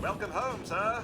Welcome home, sir.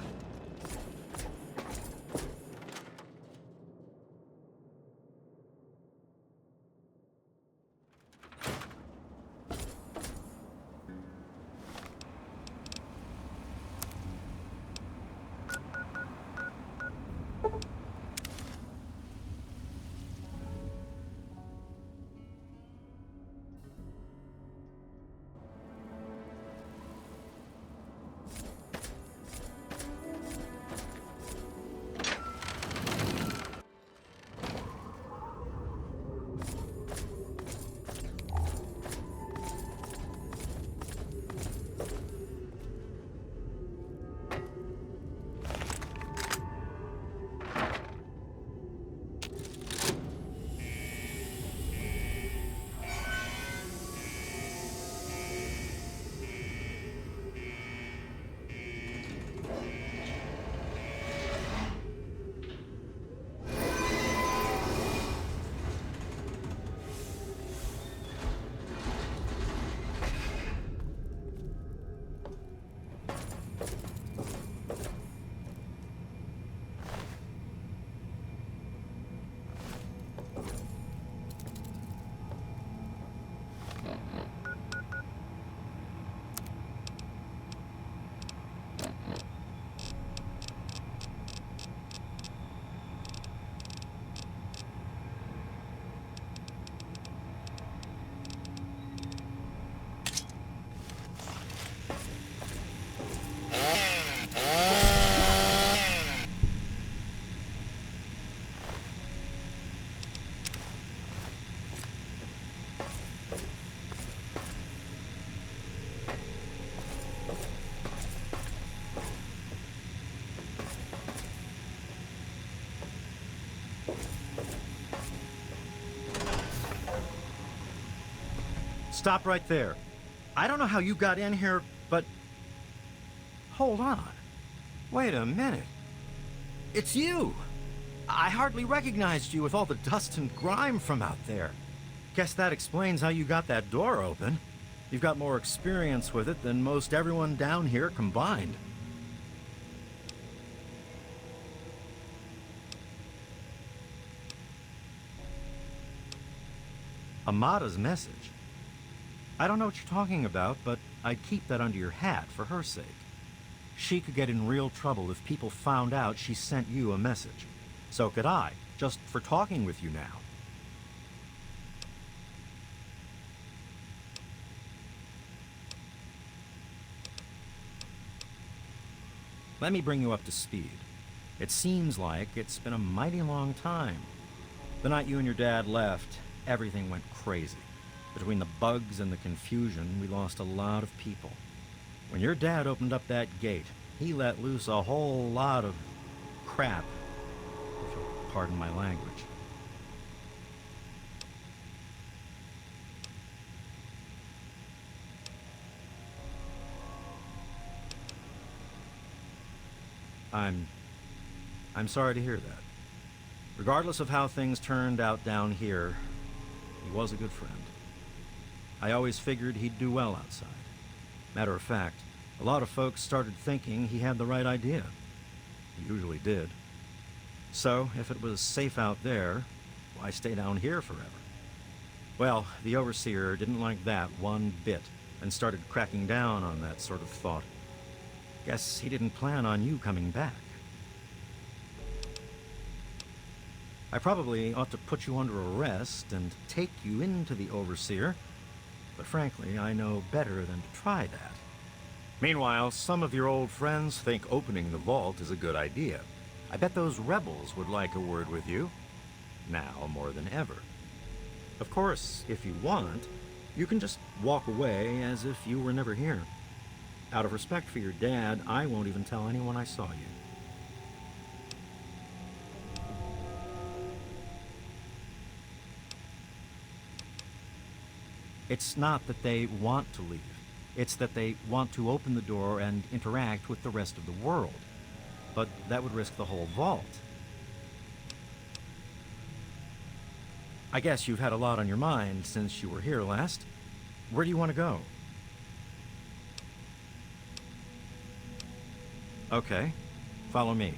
Stop right there. I don't know how you got in here, but... Hold on. Wait a minute. It's you! I hardly recognized you with all the dust and grime from out there. Guess that explains how you got that door open. You've got more experience with it than most everyone down here combined. Amada's message. I don't know what you're talking about, but I'd keep that under your hat for her sake. She could get in real trouble if people found out she sent you a message. So could I, just for talking with you now. Let me bring you up to speed. It seems like it's been a mighty long time. The night you and your dad left, everything went crazy. Between the bugs and the confusion, we lost a lot of people. When your dad opened up that gate, he let loose a whole lot of crap, if you'll pardon my language. I'm sorry to hear that. Regardless of how things turned out down here, he was a good friend. I always figured he'd do well outside. Matter of fact, a lot of folks started thinking he had the right idea. He usually did. So, if it was safe out there, why stay down here forever? Well, the Overseer didn't like that one bit, and started cracking down on that sort of thought. Guess he didn't plan on you coming back. I probably ought to put you under arrest and take you into the Overseer, but frankly, I know better than to try that. Meanwhile, some of your old friends think opening the vault is a good idea. I bet those rebels would like a word with you, now more than ever. Of course, if you want, you can just walk away as if you were never here. Out of respect for your dad, I won't even tell anyone I saw you. It's not that they want to leave. It's that they want to open the door and interact with the rest of the world. But that would risk the whole vault. I guess you've had a lot on your mind since you were here last. Where do you want to go? Okay, follow me.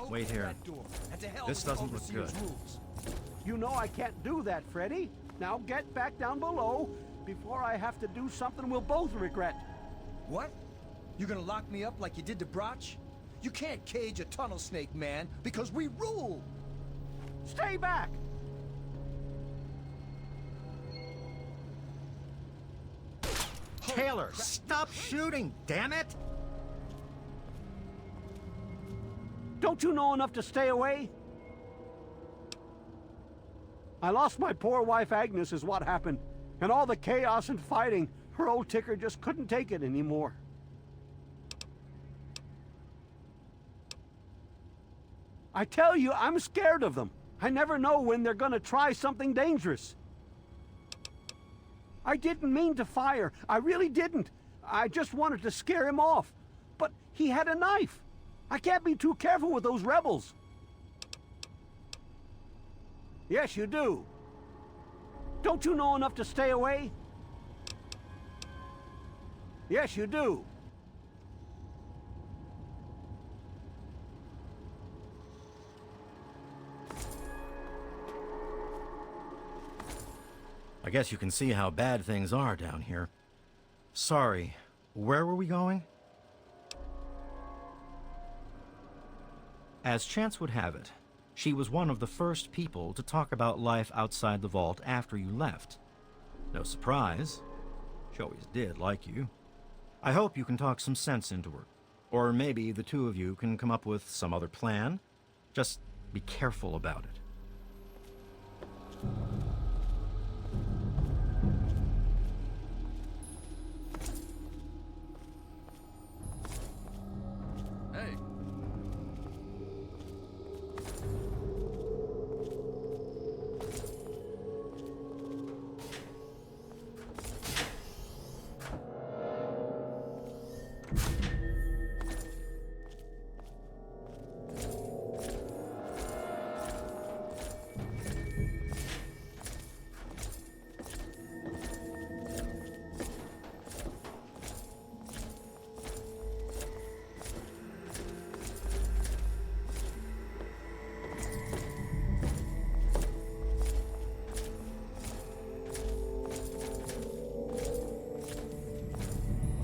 Wait here. This doesn't look good. You know I can't do that, Freddy. Now get back down below before I have to do something we'll both regret. What? You're gonna lock me up like you did to Broch? You can't cage a tunnel snake, man, because we rule! Stay back! Taylor, stop shooting, damn it! Don't you know enough to stay away? I lost my poor wife Agnes is what happened. And all the chaos and fighting, her old ticker just couldn't take it anymore. I tell you, I'm scared of them. I never know when they're gonna try something dangerous. I didn't mean to fire. I really didn't. I just wanted to scare him off. But he had a knife. I can't be too careful with those rebels. Yes, you do. Don't you know enough to stay away? Yes, you do. I guess you can see how bad things are down here. Sorry, where were we going? As chance would have it, she was one of the first people to talk about life outside the vault after you left. No surprise. She always did like you. I hope you can talk some sense into her. Or maybe the two of you can come up with some other plan. Just be careful about it. Hey.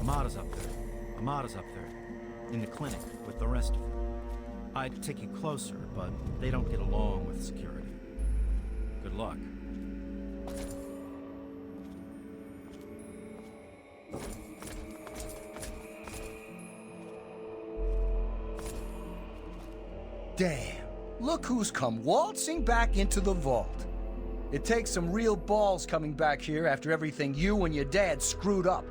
Amada's up there. Amada's up there. In the clinic with the rest of them. I'd take you closer, but they don't get along with security. Good luck. Damn. Look who's come waltzing back into the vault. It takes some real balls coming back here after everything you and your dad screwed up.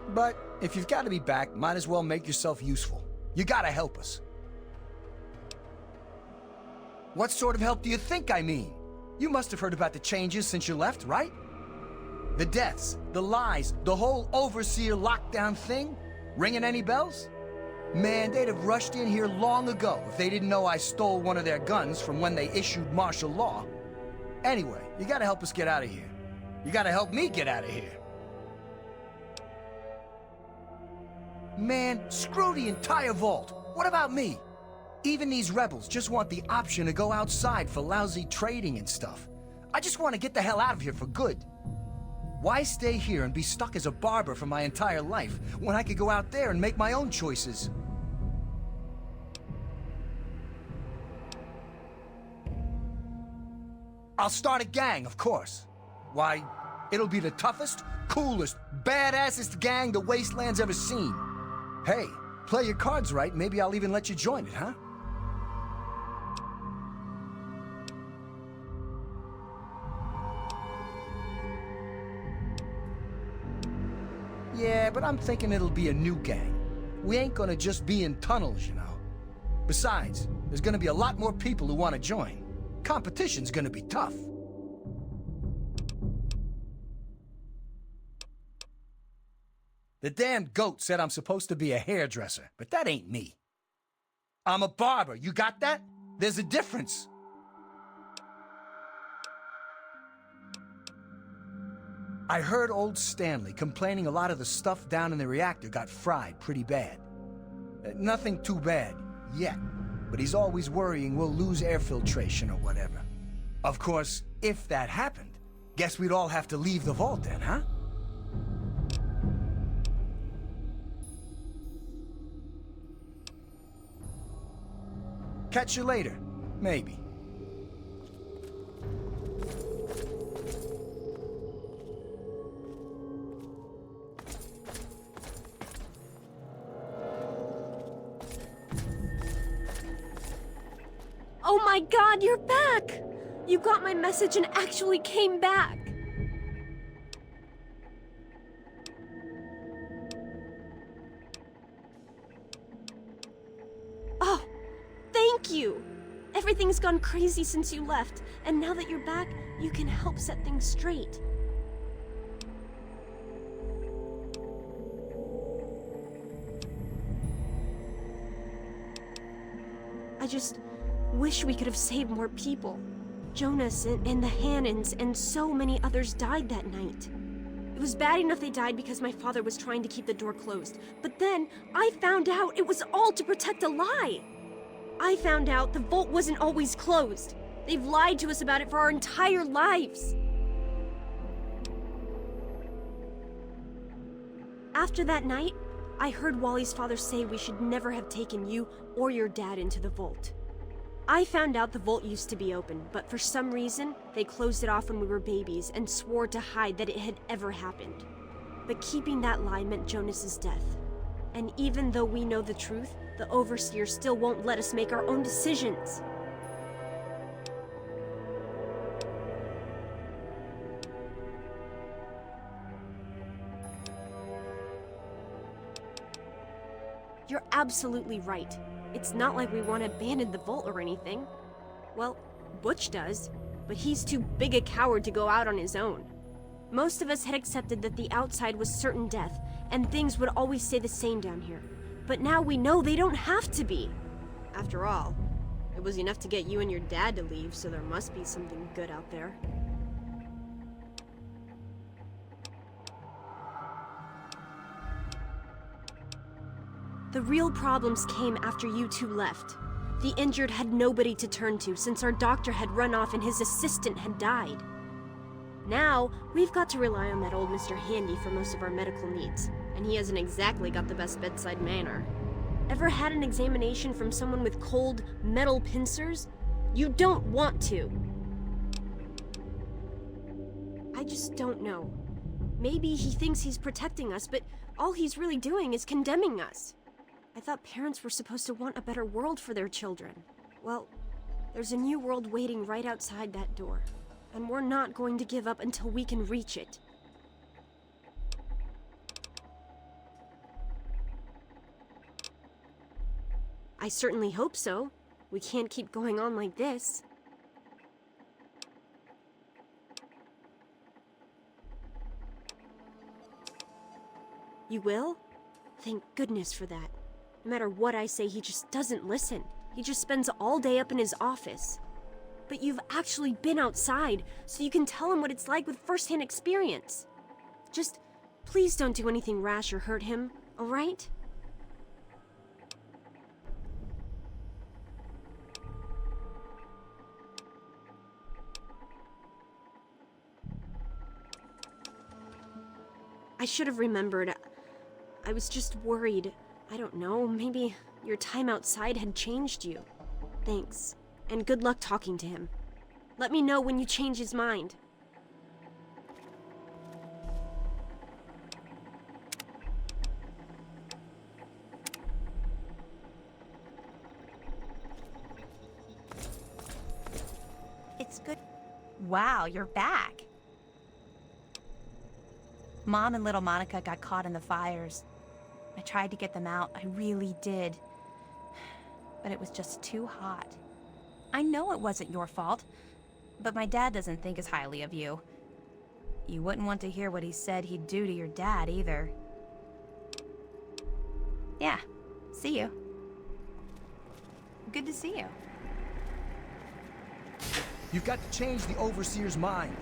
But if you've got to be back, might as well make yourself useful. You gotta help us. What sort of help do you think I mean? You must have heard about the changes since you left, right? The deaths, the lies, the whole overseer lockdown thing? Ringing any bells? Man, they'd have rushed in here long ago if they didn't know I stole one of their guns from when they issued martial law. Anyway, you gotta help us get out of here. You gotta help me get out of here. Man, screw the entire vault. What about me? Even these rebels just want the option to go outside for lousy trading and stuff. I just want to get the hell out of here for good. Why stay here and be stuck as a barber for my entire life when I could go out there and make my own choices? I'll start a gang, of course. Why, it'll be the toughest, coolest, badassest gang the Wasteland's ever seen. Hey, play your cards right, maybe I'll even let you join it, huh? Yeah, but I'm thinking it'll be a new gang. We ain't gonna just be in tunnels, you know. Besides, there's gonna be a lot more people who want to join. Competition's gonna be tough. The damn goat said I'm supposed to be a hairdresser, but that ain't me. I'm a barber, you got that? There's a difference. I heard old Stanley complaining a lot of the stuff down in the reactor got fried pretty bad. Nothing too bad, yet. But he's always worrying we'll lose air filtration or whatever. Of course, if that happened, guess we'd all have to leave the vault then, huh? Catch you later, maybe. Oh my God, you're back! You got my message and actually came back! Oh, thank you! Everything's gone crazy since you left, and now that you're back, you can help set things straight. I just wish we could have saved more people. Jonas and the Hannons and so many others died that night. It was bad enough they died because my father was trying to keep the door closed. But then I found out it was all to protect a lie. I found out the vault wasn't always closed. They've lied to us about it for our entire lives. After that night, I heard Wally's father say we should never have taken you or your dad into the vault. I found out the vault used to be open, but for some reason, they closed it off when we were babies and swore to hide that it had ever happened. But keeping that lie meant Jonas's death. And even though we know the truth, the Overseer still won't let us make our own decisions. You're absolutely right. It's not like we want to abandon the vault or anything. Well, Butch does, but he's too big a coward to go out on his own. Most of us had accepted that the outside was certain death, and things would always stay the same down here. But now we know they don't have to be. After all, it was enough to get you and your dad to leave, so there must be something good out there. The real problems came after you two left. The injured had nobody to turn to since our doctor had run off and his assistant had died. Now, we've got to rely on that old Mr. Handy for most of our medical needs, and he hasn't exactly got the best bedside manner. Ever had an examination from someone with cold, metal pincers? You don't want to. I just don't know. Maybe he thinks he's protecting us, but all he's really doing is condemning us. I thought parents were supposed to want a better world for their children. Well, there's a new world waiting right outside that door, and we're not going to give up until we can reach it. I certainly hope so. We can't keep going on like this. You will? Thank goodness for that. No matter what I say, he just doesn't listen. He just spends all day up in his office. But you've actually been outside, so you can tell him what it's like with first-hand experience. Just, please don't do anything rash or hurt him, all right? I should have remembered. I was just worried. I don't know, maybe your time outside had changed you. Thanks, and good luck talking to him. Let me know when you change his mind. It's good. Wow, you're back. Mom and little Monica got caught in the fires. I tried to get them out, I really did. But it was just too hot. I know it wasn't your fault, but my dad doesn't think as highly of you. You wouldn't want to hear what he said he'd do to your dad, either. Yeah, see you. Good to see you. You've got to change the Overseer's mind.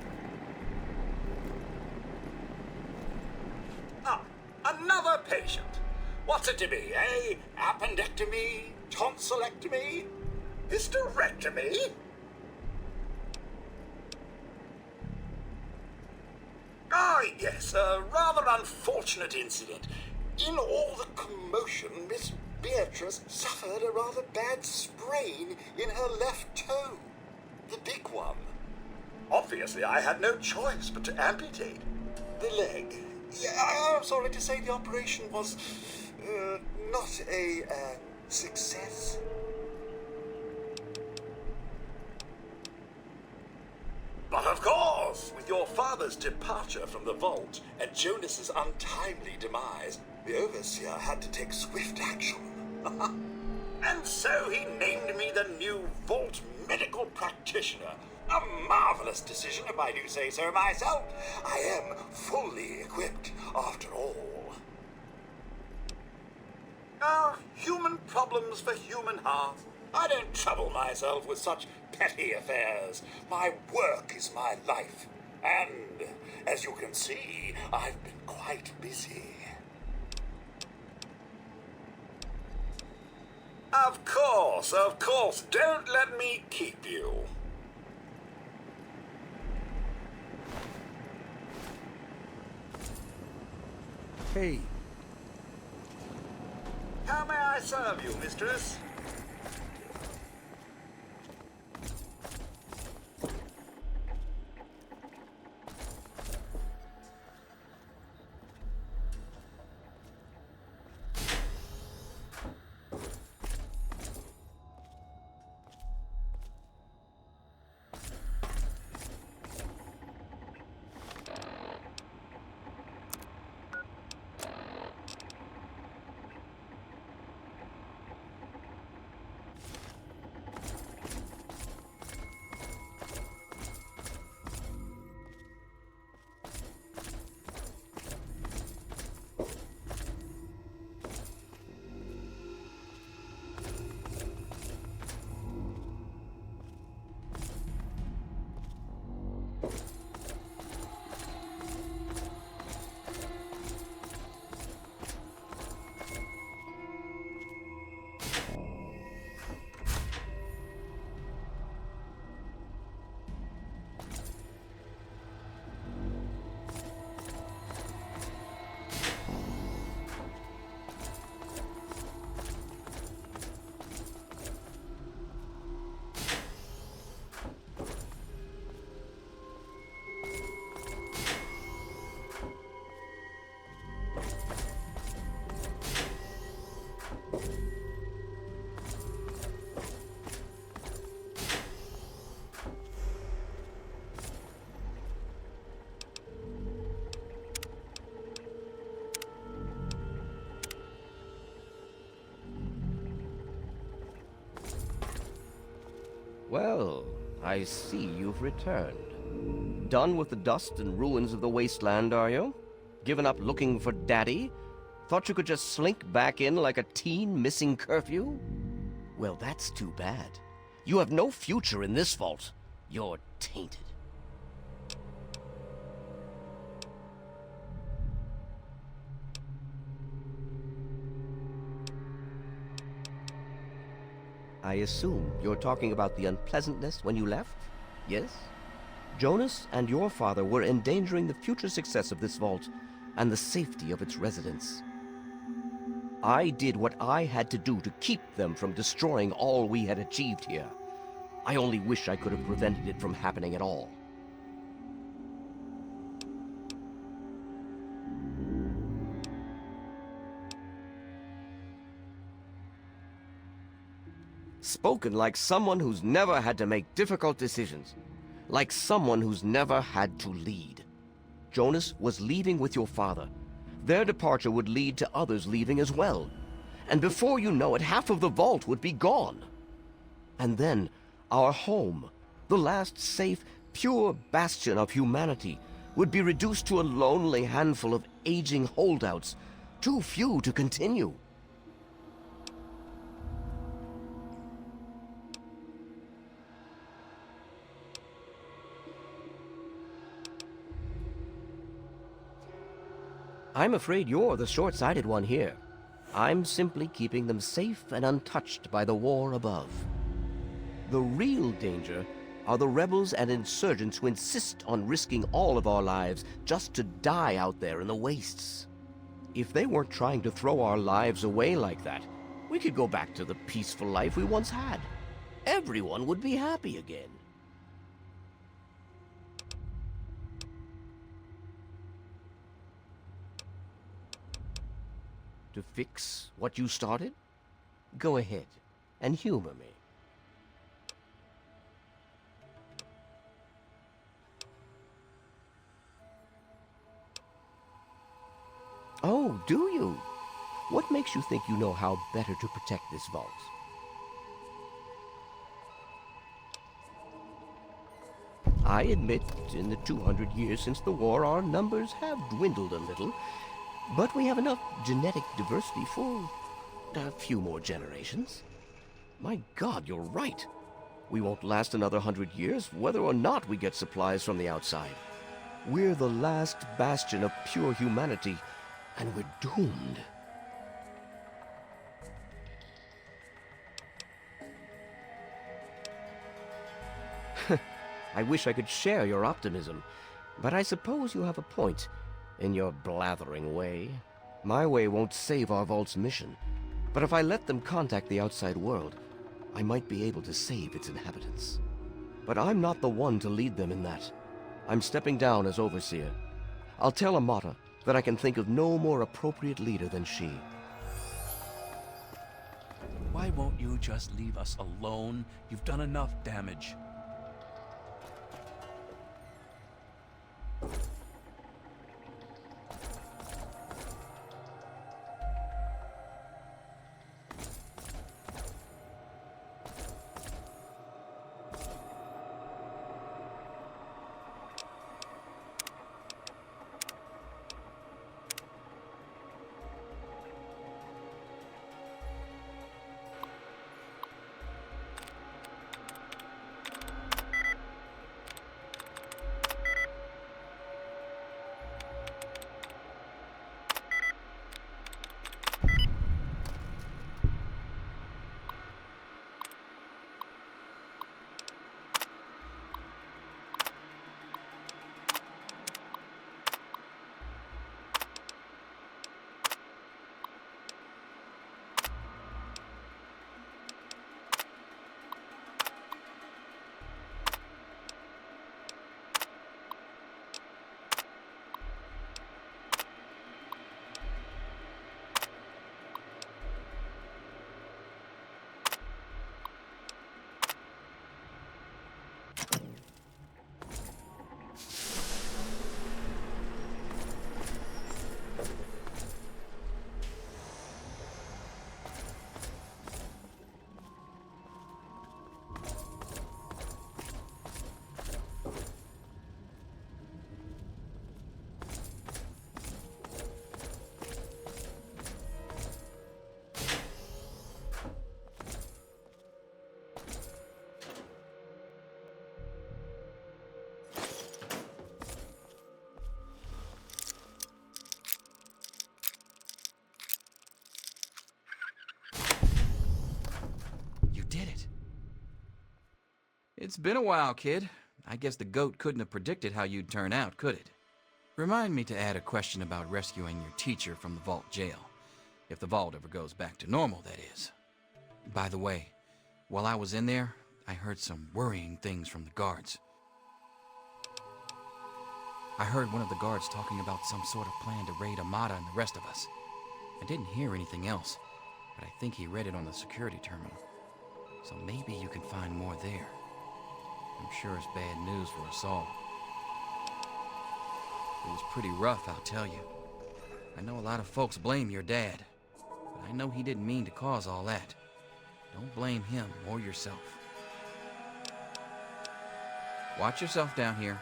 Ah, another patient. What's it to be, eh? Appendectomy? Tonsillectomy? Hysterectomy? Ah, yes, a rather unfortunate incident. In all the commotion, Miss Beatrice suffered a rather bad sprain in her left toe. The big one. Obviously, I had no choice but to amputate the leg. Yeah, I'm sorry to say the operation was not a success. But of course, with your father's departure from the vault and Jonas's untimely demise, the Overseer had to take swift action. And so he named me the new Vault Medical Practitioner. A marvelous decision, if I do say so myself. I am fully equipped, after all. Human problems for human hearts. I don't trouble myself with such petty affairs. My work is my life. And, as you can see, I've been quite busy. Of course. Don't let me keep you. Hey, How may I serve you, mistress? Well, I see you've returned. Done with the dust and ruins of the wasteland, are you? Given up looking for Daddy? Thought you could just slink back in like a teen missing curfew? Well, that's too bad. You have no future in this vault. You're tainted. I assume you're talking about the unpleasantness when you left? Yes? Jonas and your father were endangering the future success of this vault and the safety of its residents. I did what I had to do to keep them from destroying all we had achieved here. I only wish I could have prevented it from happening at all. Spoken like someone who's never had to make difficult decisions. Like someone who's never had to lead. Jonas was leaving with your father. Their departure would lead to others leaving as well. And before you know it, half of the vault would be gone. And then, our home, the last safe, pure bastion of humanity, would be reduced to a lonely handful of aging holdouts, too few to continue. I'm afraid you're the short-sighted one here. I'm simply keeping them safe and untouched by the war above. The real danger are the rebels and insurgents who insist on risking all of our lives just to die out there in the wastes. If they weren't trying to throw our lives away like that, we could go back to the peaceful life we once had. Everyone would be happy again. To fix what you started? Go ahead and humor me. Oh, do you? What makes you think you know how better to protect this vault? I admit, in the 200 years since the war, our numbers have dwindled a little, but we have enough genetic diversity for a few more generations. My God, you're right. We won't last another 100 years, whether or not we get supplies from the outside. We're the last bastion of pure humanity, and we're doomed. I wish I could share your optimism, but I suppose you have a point in your blathering way. My way won't save our vault's mission, but if I let them contact the outside world, I might be able to save its inhabitants. But I'm not the one to lead them in that. I'm stepping down as overseer. I'll tell Amata that I can think of no more appropriate leader than she. Why won't you just leave us alone? You've done enough damage. It's been a while, kid. I guess the goat couldn't have predicted how you'd turn out, could it? Remind me to add a question about rescuing your teacher from the vault jail. If the vault ever goes back to normal, that is. By the way, while I was in there, I heard some worrying things from the guards. I heard one of the guards talking about some sort of plan to raid Amata and the rest of us. I didn't hear anything else, but I think he read it on the security terminal. So maybe you can find more there. I'm sure it's bad news for us all. It was pretty rough, I'll tell you. I know a lot of folks blame your dad, but I know he didn't mean to cause all that. Don't blame him or yourself. Watch yourself down here.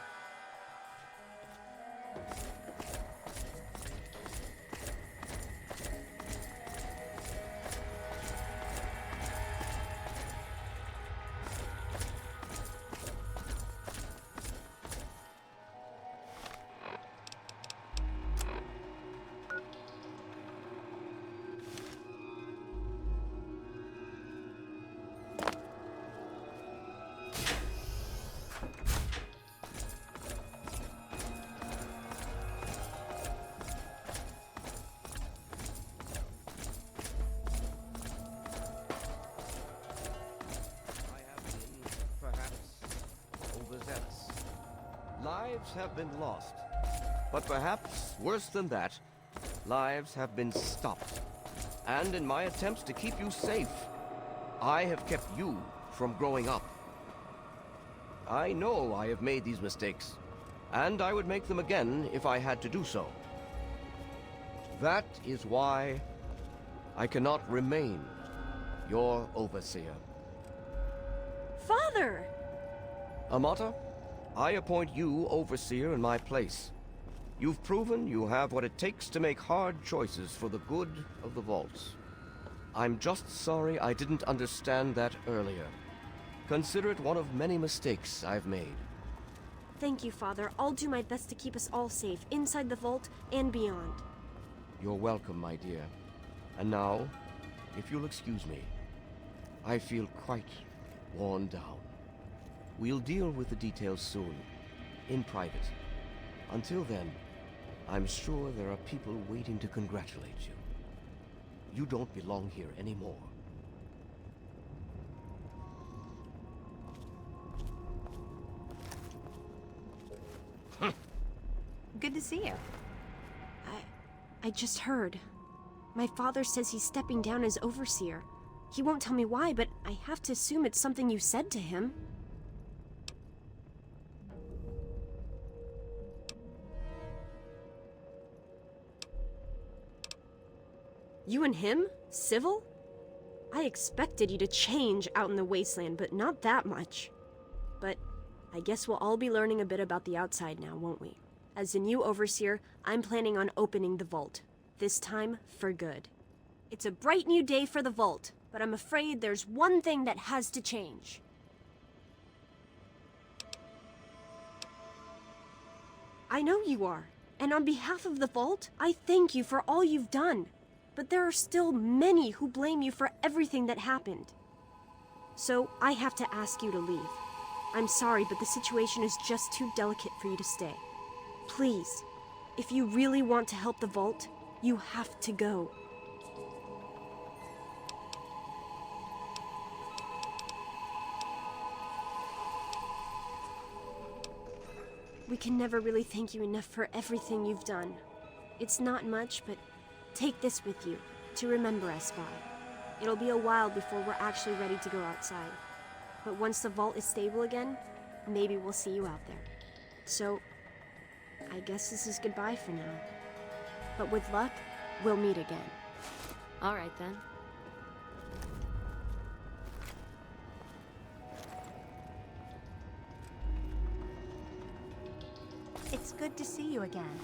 Lives have been lost. But perhaps worse than that, lives have been stopped. And in my attempts to keep you safe, I have kept you from growing up. I know I have made these mistakes, and I would make them again if I had to do so. That is why I cannot remain your overseer. Father! Amata, I appoint you overseer in my place. You've proven you have what it takes to make hard choices for the good of the vaults. I'm just sorry I didn't understand that earlier. Consider it one of many mistakes I've made. Thank you, Father. I'll do my best to keep us all safe, inside the vault and beyond. You're welcome, my dear. And now, if you'll excuse me, I feel quite worn down. We'll deal with the details soon, in private. Until then, I'm sure there are people waiting to congratulate you. You don't belong here anymore. Good to see you. I just heard. My father says he's stepping down as overseer. He won't tell me why, but I have to assume it's something you said to him. You and him? Civil? I expected you to change out in the wasteland, but not that much. But I guess we'll all be learning a bit about the outside now, won't we? As the new overseer, I'm planning on opening the vault. This time, for good. It's a bright new day for the vault, but I'm afraid there's one thing that has to change. I know you are, and on behalf of the vault, I thank you for all you've done. But there are still many who blame you for everything that happened. So I have to ask you to leave. I'm sorry, but the situation is just too delicate for you to stay. Please, if you really want to help the vault, you have to go. We can never really thank you enough for everything you've done. It's not much, but take this with you, to remember us by. It'll be a while before we're actually ready to go outside. But once the vault is stable again, maybe we'll see you out there. So, I guess this is goodbye for now. But with luck, we'll meet again. All right, then. It's good to see you again.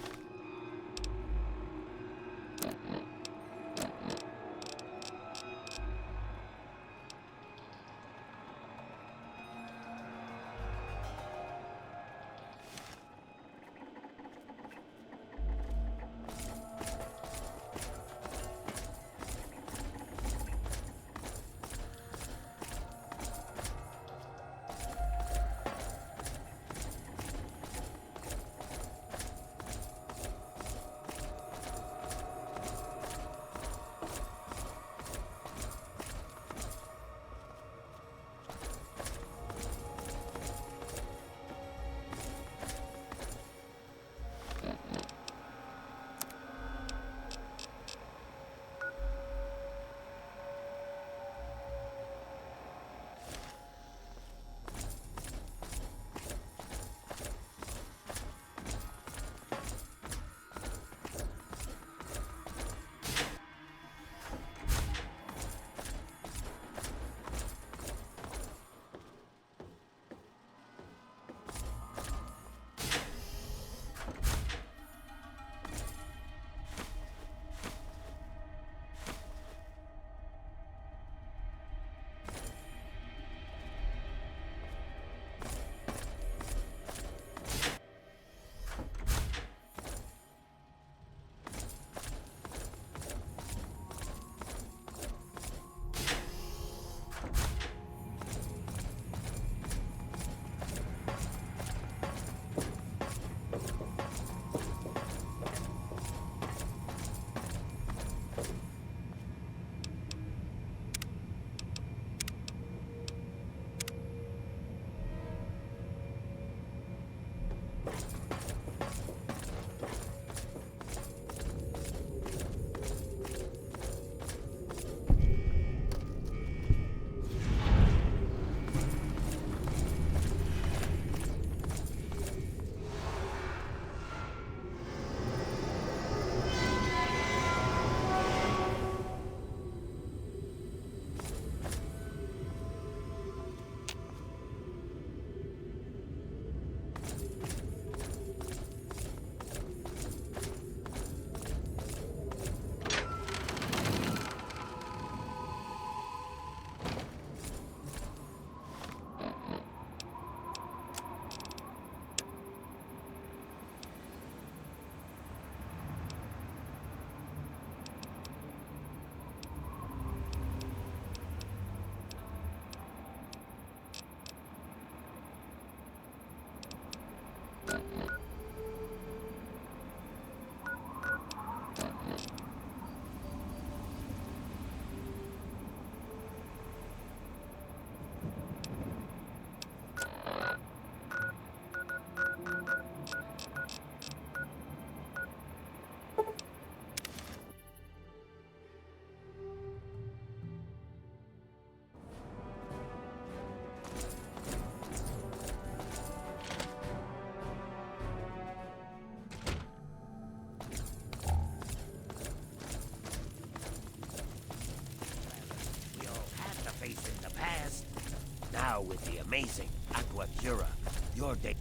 We all had to face in the past. Now with the amazing Aquacura, your day.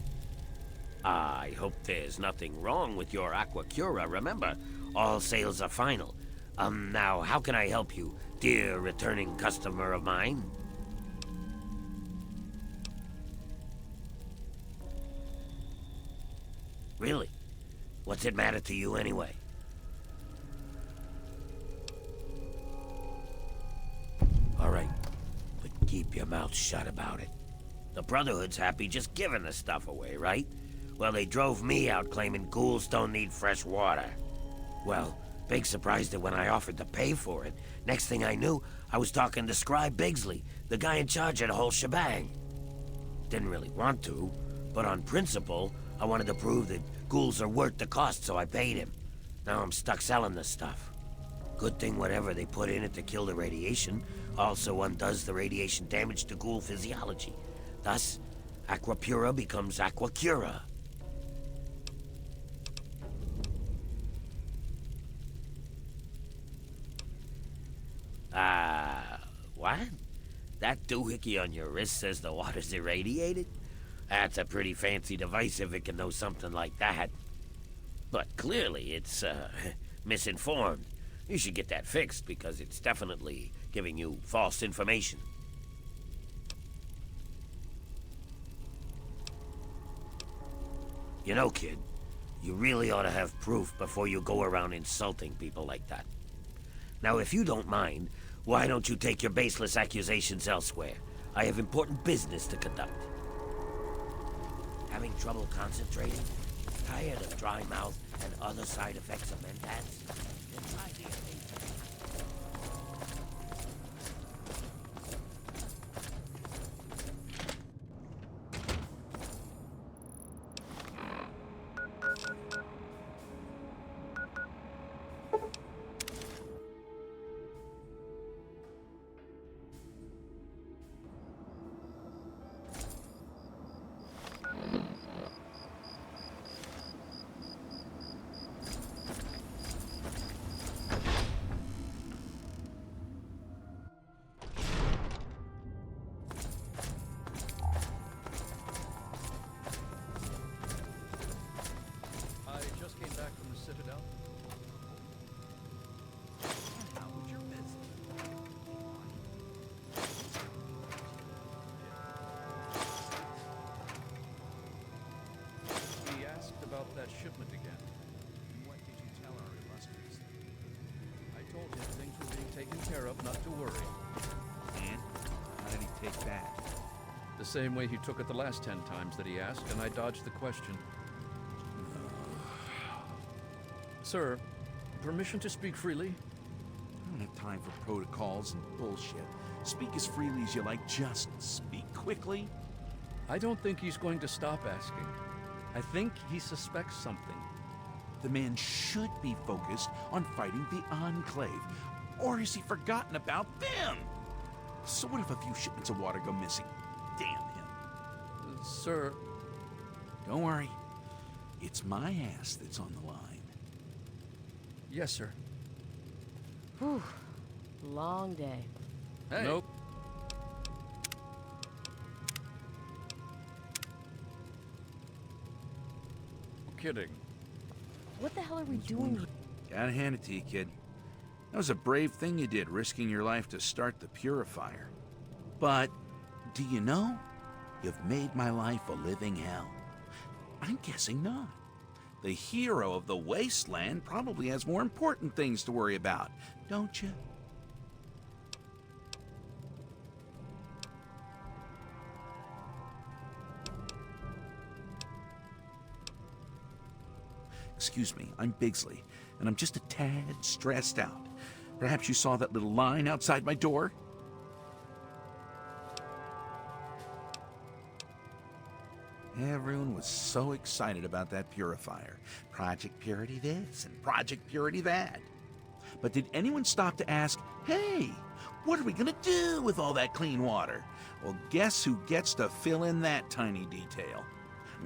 I hope there's nothing wrong with your Aquacura. Remember, all sales are final. Now, how can I help you, dear returning customer of mine? Really? What's it matter to you anyway? All right, but keep your mouth shut about it. The Brotherhood's happy just giving the stuff away, right? Well, they drove me out claiming ghouls don't need fresh water. Well, big surprise that when I offered to pay for it, next thing I knew, I was talking to Scribe Bigsley, the guy in charge of the whole shebang. Didn't really want to, but on principle, I wanted to prove that ghouls are worth the cost, so I paid him. Now I'm stuck selling this stuff. Good thing whatever they put in it to kill the radiation also undoes the radiation damage to ghoul physiology. Thus, Aquapura becomes Aquacura. What? That doohickey on your wrist says the water's irradiated? That's a pretty fancy device if it can know something like that. But clearly it's, misinformed. You should get that fixed because it's definitely giving you false information. You know, kid, you really ought to have proof before you go around insulting people like that. Now, if you don't mind, why don't you take your baseless accusations elsewhere? I have important business to conduct. Having trouble concentrating? Tired of dry mouth and other side effects of Mentats? Then try the amazing... That shipment again. And what did you tell our illustrious? I told him things were being taken care of, not to worry. And how did he take that? The same way he took it the last 10 times that he asked, and I dodged the question. Sir, permission to speak freely? I don't have time for protocols and bullshit. Speak as freely as you like, just speak quickly. I don't think he's going to stop asking. I think he suspects something. The man should be focused on fighting the Enclave. Or has he forgotten about them? So what if a few shipments of water go missing? Damn him. Sir... Don't worry. It's my ass that's on the line. Yes, sir. Whew. Long day. Hey. Nope. Kidding. What the hell are we doing? Gotta hand it to you, kid. That was a brave thing you did, risking your life to start the purifier. But, do you know? You've made my life a living hell. I'm guessing not. The hero of the Wasteland probably has more important things to worry about, don't you? Excuse me, I'm Bigsley, and I'm just a tad stressed out. Perhaps you saw that little line outside my door? Everyone was so excited about that purifier. Project Purity this and Project Purity that. But did anyone stop to ask, hey, what are we gonna do with all that clean water? Well, guess who gets to fill in that tiny detail?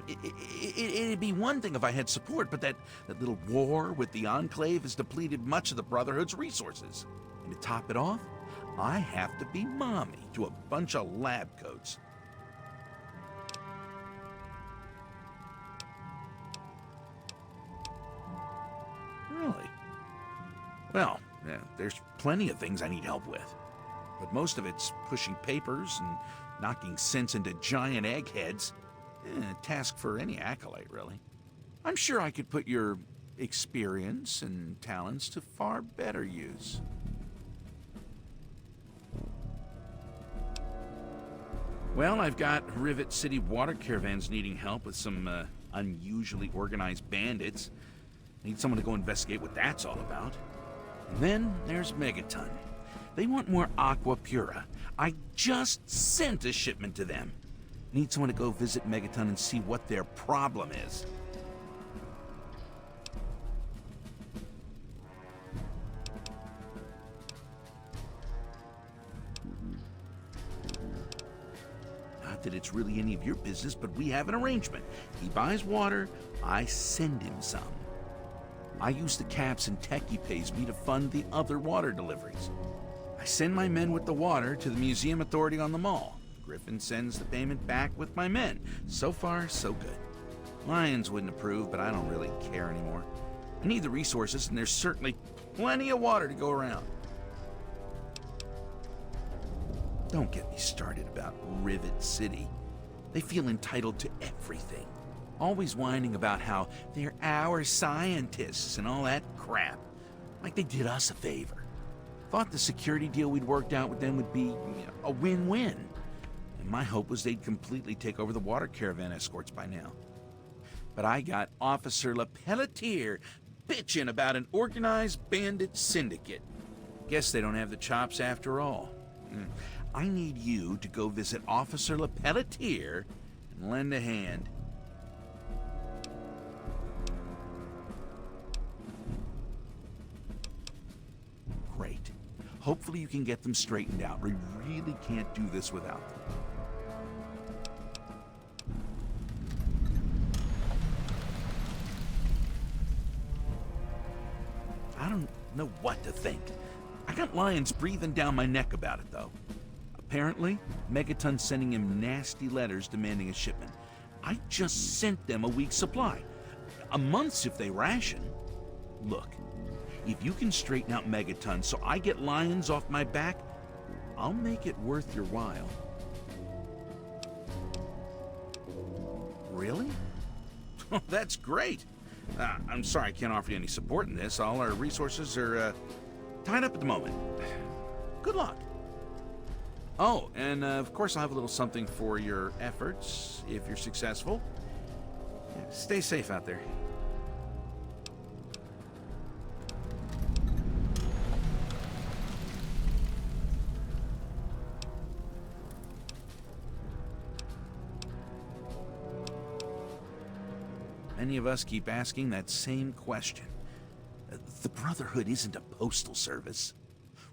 It'd be one thing if I had support, but that little war with the Enclave has depleted much of the Brotherhood's resources. And to top it off, I have to be mommy to a bunch of lab coats. Really? Well, yeah, there's plenty of things I need help with. But most of it's pushing papers and knocking sense into giant eggheads. A task for any acolyte, really. I'm sure I could put your experience and talents to far better use. Well, I've got Rivet City water caravans needing help with some unusually organized bandits. Need someone to go investigate what that's all about. And then there's Megaton. They want more Aqua Pura. I just sent a shipment to them. Need someone to go visit Megaton and see what their problem is. Not that it's really any of your business, but we have an arrangement. He buys water, I send him some. I use the caps and tech he pays me to fund the other water deliveries. I send my men with the water to the museum authority on the mall. Griffin sends the payment back with my men. So far, so good. Lyons wouldn't approve, but I don't really care anymore. I need the resources, and there's certainly plenty of water to go around. Don't get me started about Rivet City. They feel entitled to everything. Always whining about how they're our scientists and all that crap. Like they did us a favor. Thought the security deal we'd worked out with them would be a win-win. And my hope was they'd completely take over the water caravan escorts by now. But I got Officer LePelletier bitching about an organized bandit syndicate. Guess they don't have the chops after all. I need you to go visit Officer LePelletier and lend a hand. Great. Hopefully you can get them straightened out. We really can't do this without them. I don't know what to think. I got Lyons breathing down my neck about it, though. Apparently, Megaton's sending him nasty letters demanding a shipment. I just sent them a week's supply. A month's if they ration. Look, if you can straighten out Megaton so I get Lyons off my back, I'll make it worth your while. Really? Oh, that's great. I'm sorry I can't offer you any support in this. All our resources are tied up at the moment. Good luck. Oh, and of course I'll have a little something for your efforts if you're successful. Yeah, stay safe out there. Many of us keep asking that same question. The Brotherhood isn't a postal service.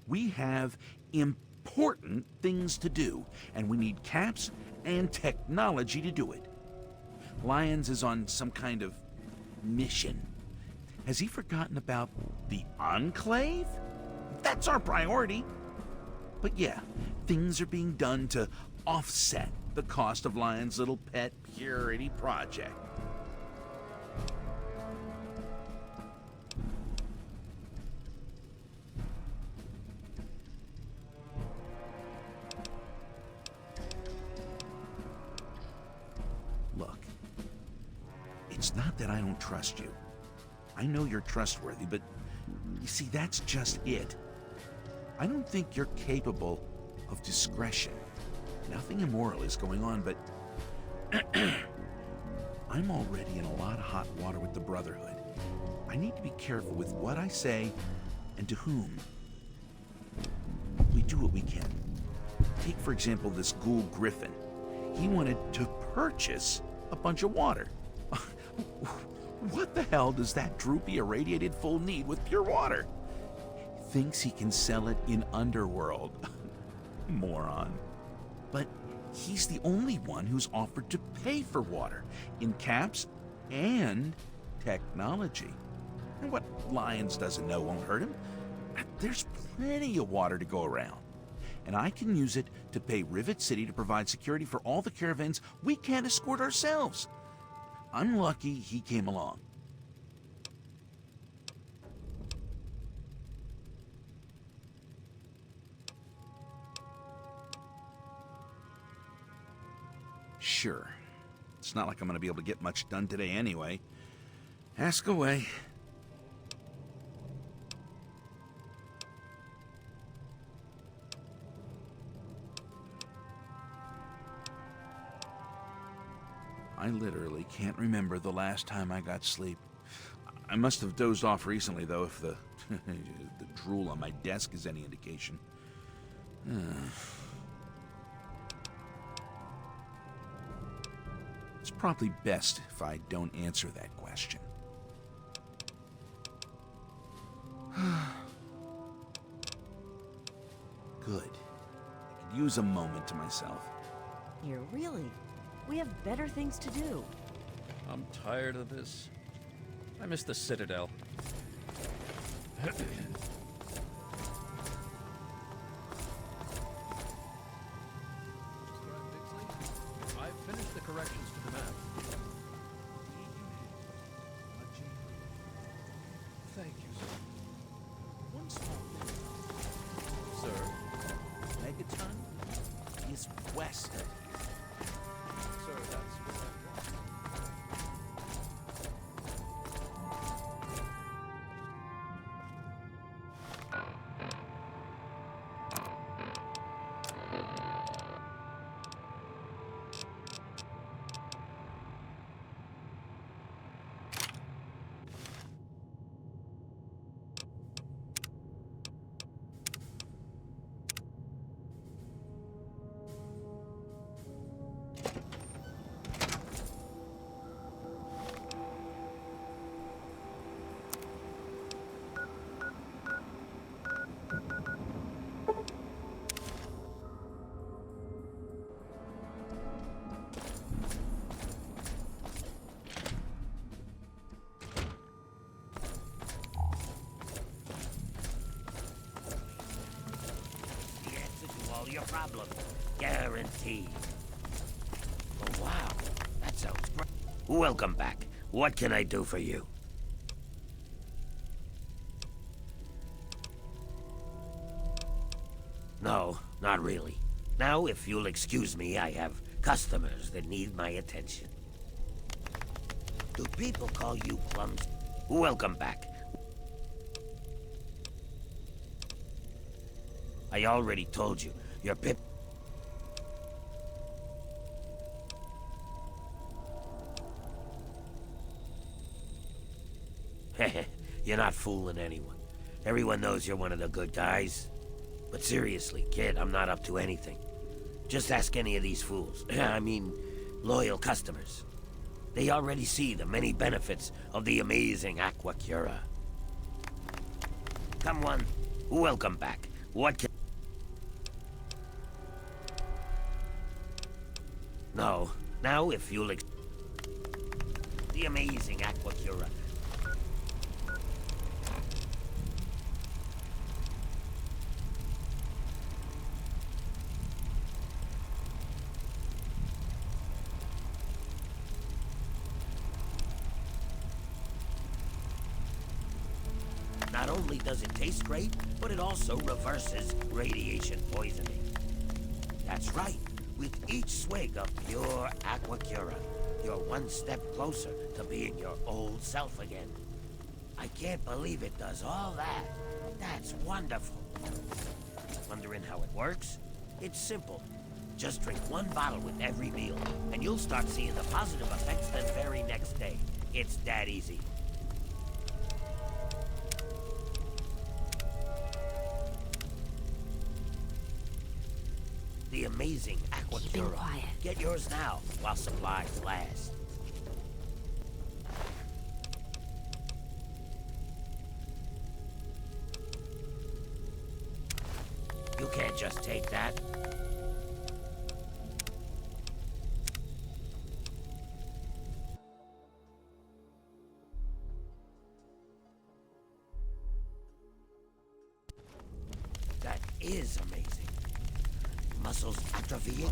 We have important things to do, and we need caps and technology to do it. Lyons is on some kind of mission. Has he forgotten about the Enclave? That's our priority. But yeah, things are being done to offset the cost of Lyons' little pet purity project. Look, it's not that I don't trust you. I know you're trustworthy, but you see, that's just it. I don't think you're capable of discretion. Nothing immoral is going on, but I'm already in a lot of hot water with the Brotherhood, I need to be careful with what I say and to whom. We do what we can. Take, for example, this ghoul Griffin. He wanted to purchase a bunch of water. What the hell does that droopy irradiated fool need with pure water? Thinks he can sell it in Underworld. Moron. But he's the only one who's offered to pay for water in caps and technology. And what Lyons doesn't know won't hurt him. There's plenty of water to go around. And I can use it to pay Rivet City to provide security for all the caravans we can't escort ourselves. I'm lucky he came along. Sure. It's not like I'm going to be able to get much done today anyway. Ask away. I literally can't remember the last time I got sleep. I must have dozed off recently, though, if the the drool on my desk is any indication. It's probably best if I don't answer that question. Good. I could use a moment to myself. Here, really? We have better things to do. I'm tired of this. I miss the Citadel. I've finished the corrections to the map. Thank you, sir. One small thing. Sir? Megaton is west of here. Sir, that's what I want. Your problem. Guaranteed. Oh, wow. That sounds great. Welcome back. What can I do for you? No, not really. Now, if you'll excuse me, I have customers that need my attention. Do people call you Plums? Welcome back. I already told you. Your pip... You're not fooling anyone. Everyone knows you're one of the good guys. But seriously, kid, I'm not up to anything. Just ask any of these fools. I mean, loyal customers. They already see the many benefits of the amazing Aquacura. Come on. Welcome back. What can... No. Now, if you'll the amazing Aquacura. Not only does it taste great, but it also reverses radiation poisoning. That's right. With each swig of pure Aquacura, you're one step closer to being your old self again. I can't believe it does all that. That's wonderful. Wondering how it works? It's simple. Just drink one bottle with every meal, and you'll start seeing the positive effects the very next day. It's that easy. the amazing Aqua Keep it Cura. quiet. Get yours now, while supplies last. You can't just take that. That is amazing. Muscles atrophying.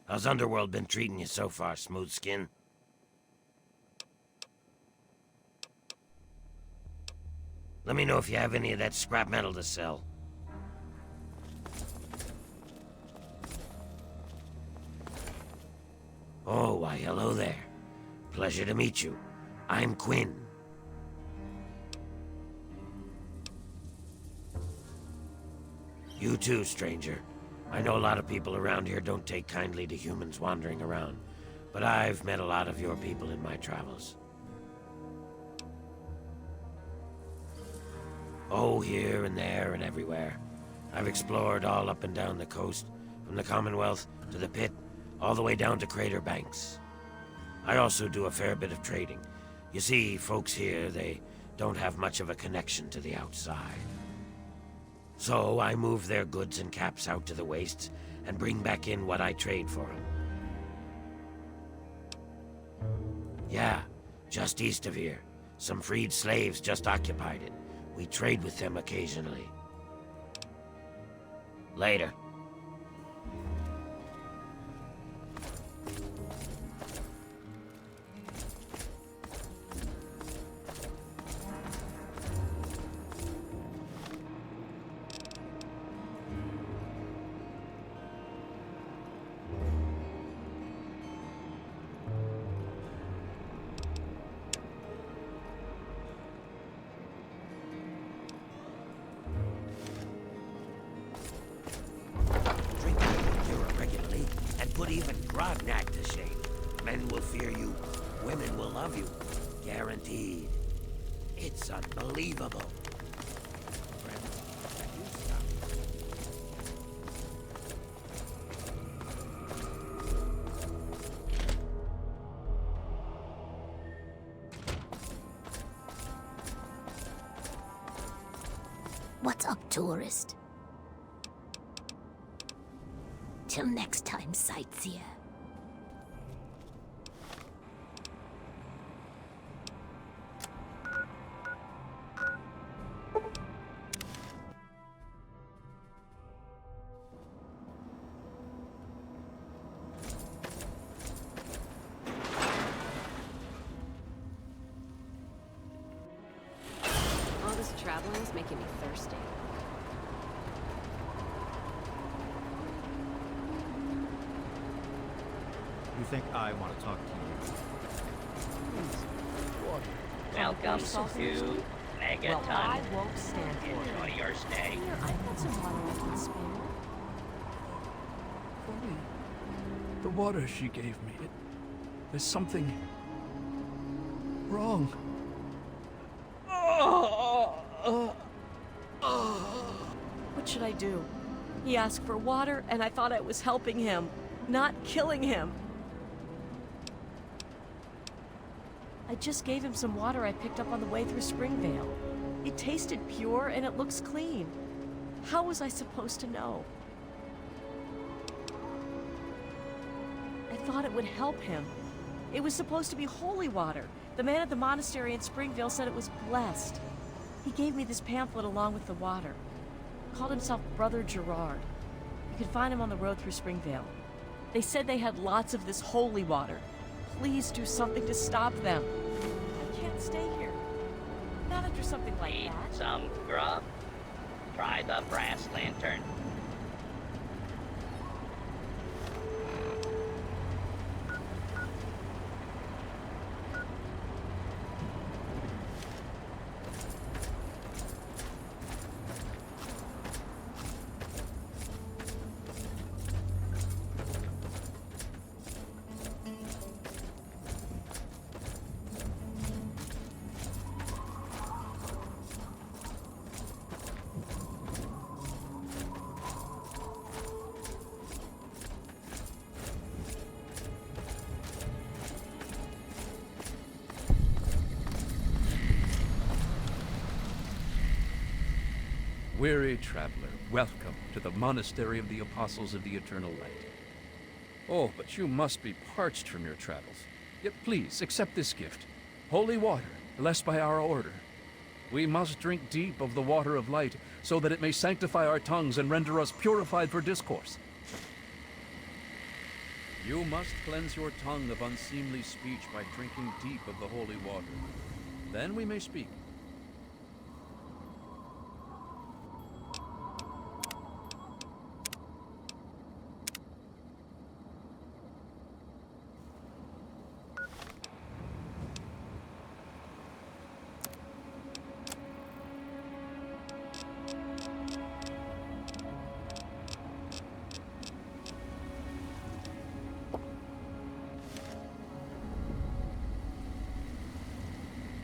How's Underworld been treating you so far, Smooth Skin? Let me know if you have any of that scrap metal to sell. Oh, why, hello there. Pleasure to meet you. I'm Quinn. You too, stranger. I know a lot of people around here don't take kindly to humans wandering around, but I've met a lot of your people in my travels. Oh, here and there and everywhere. I've explored all up and down the coast, from the Commonwealth to the Pit, all the way down to Crater Banks. I also do a fair bit of trading. You see, folks here, they don't have much of a connection to the outside. So I move their goods and caps out to the wastes and bring back in what I trade for them. Yeah, just east of here. Some freed slaves just occupied it. We trade with them occasionally. Later. Even Grognak to shame. Men will fear you, women will love you. Guaranteed. It's unbelievable. Friends, can you stop? What's up, tourist? Till next time, sightseer. All this traveling is making me thirsty. You think I want to talk to you? Welcome to Megaton. Well, I won't stand for it. Enjoy your stay. Here, I've got some water I can spare. Funny. The water she gave me, there's something wrong. What should I do? He asked for water, and I thought I was helping him, not killing him. I just gave him some water I picked up on the way through Springvale. It tasted pure and it looks clean. How was I supposed to know? I thought it would help him. It was supposed to be holy water. The man at the monastery in Springvale said it was blessed. He gave me this pamphlet along with the water. Called himself Brother Gerard. You can find him on the road through Springvale. They said they had lots of this holy water. Please do something to stop them. I can't stay here. Not after something like Need that. some grub? Try the brass lantern. Weary traveler, welcome to the Monastery of the Apostles of the Eternal Light. Oh, but you must be parched from your travels. Yet please, accept this gift. Holy water, blessed by our order. We must drink deep of the water of light, so that it may sanctify our tongues and render us purified for discourse. You must cleanse your tongue of unseemly speech by drinking deep of the holy water. Then we may speak.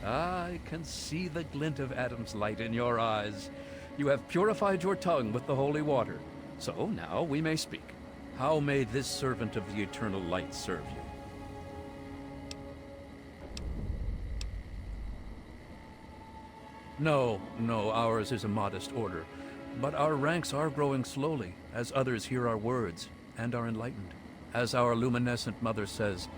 I can see the glint of Adam's light in your eyes. You have purified your tongue with the holy water. So now we may speak. How may this servant of the eternal light serve you? No, ours is a modest order. But our ranks are growing slowly, as others hear our words and are enlightened. As our luminescent mother says,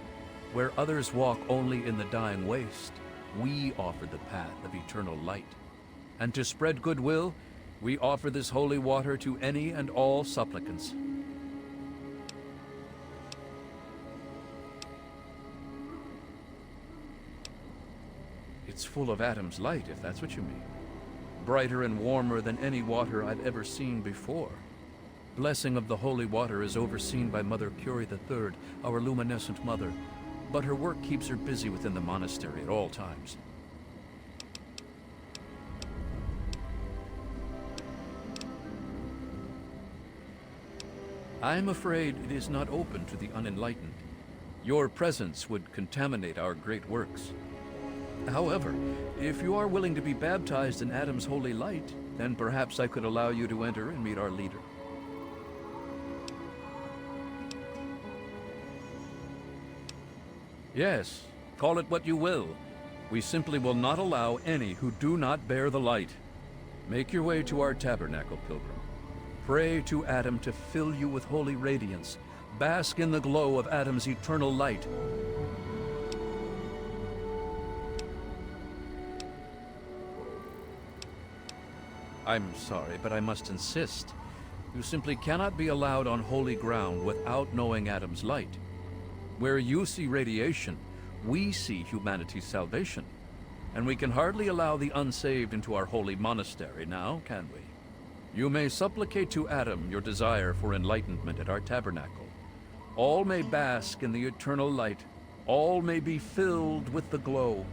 where others walk only in the dying waste, we offer the path of eternal light. And to spread goodwill, we offer this holy water to any and all supplicants. It's full of Adam's light, if that's what you mean. Brighter and warmer than any water I've ever seen before. Blessing of the holy water is overseen by Mother Curie III, our luminescent mother, but her work keeps her busy within the monastery at all times. I'm afraid it is not open to the unenlightened. Your presence would contaminate our great works. However, if you are willing to be baptized in Adam's holy light, then perhaps I could allow you to enter and meet our leader. Yes, call it what you will. We simply will not allow any who do not bear the light. Make your way to our tabernacle, pilgrim. Pray to Adam to fill you with holy radiance. Bask in the glow of Adam's eternal light. I'm sorry, but I must insist. You simply cannot be allowed on holy ground without knowing Adam's light. Where you see radiation, we see humanity's salvation. And we can hardly allow the unsaved into our holy monastery now, can we? You may supplicate to Adam your desire for enlightenment at our tabernacle. All may bask in the eternal light. All may be filled with the glow.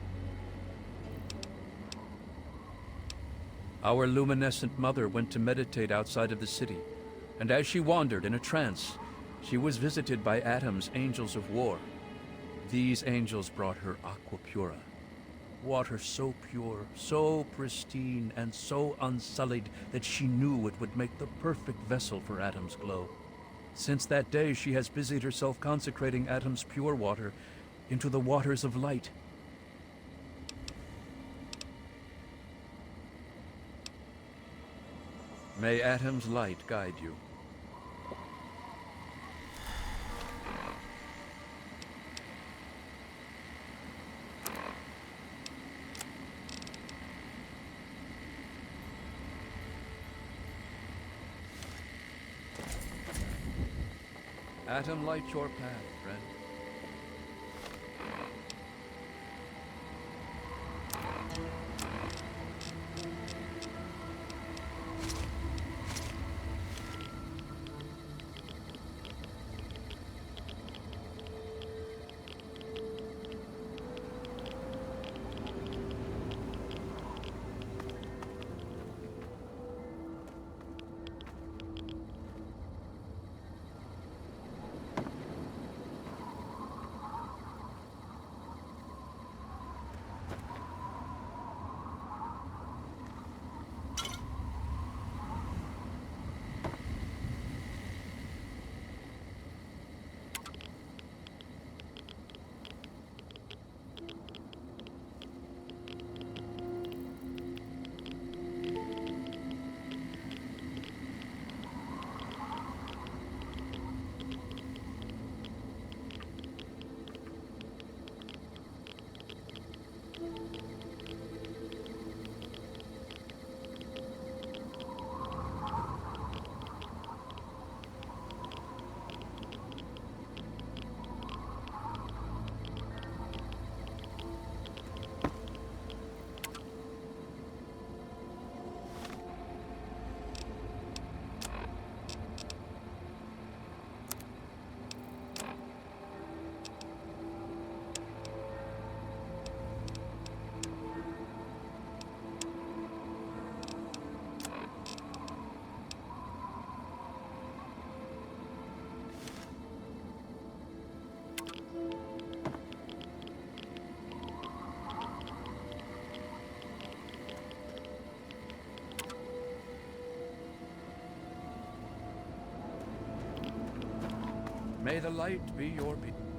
Our luminescent mother went to meditate outside of the city, and as she wandered in a trance, she was visited by Adam's angels of war. These angels brought her aqua pura, water so pure, so pristine, and so unsullied that she knew it would make the perfect vessel for Adam's glow. Since that day, she has busied herself consecrating Adam's pure water into the waters of light. May Adam's light guide you. Adam, light your path, friend. May the light be your beacon.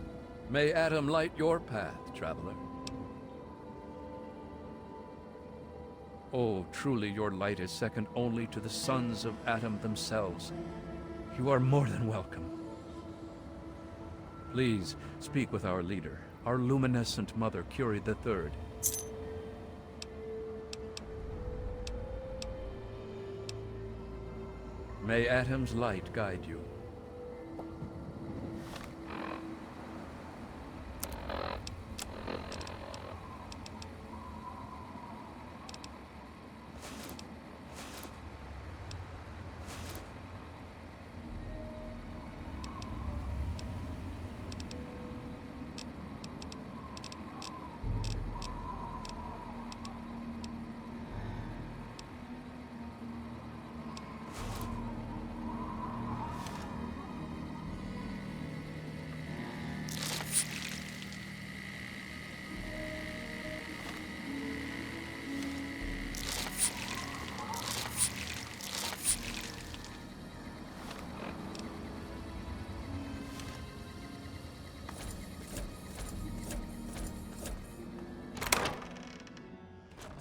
May Adam light your path, traveler. Oh, truly your light is second only to the sons of Adam themselves. You are more than welcome. Please speak with our leader, our luminescent mother, Curie III. May Adam's light guide you.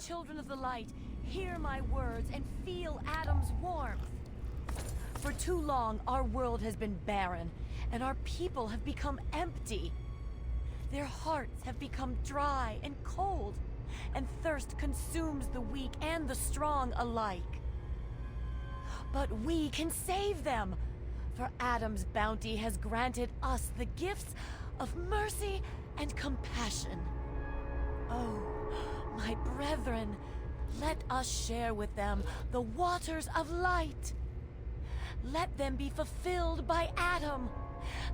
Children of the light, hear my words and feel Adam's warmth. For too long, our world has been barren, and our people have become empty. Their hearts have become dry and cold, and thirst consumes the weak and the strong alike. But we can save them, for Adam's bounty has granted us the gifts of mercy and compassion. Oh, my brethren, let us share with them the waters of light. Let them be fulfilled by Adam.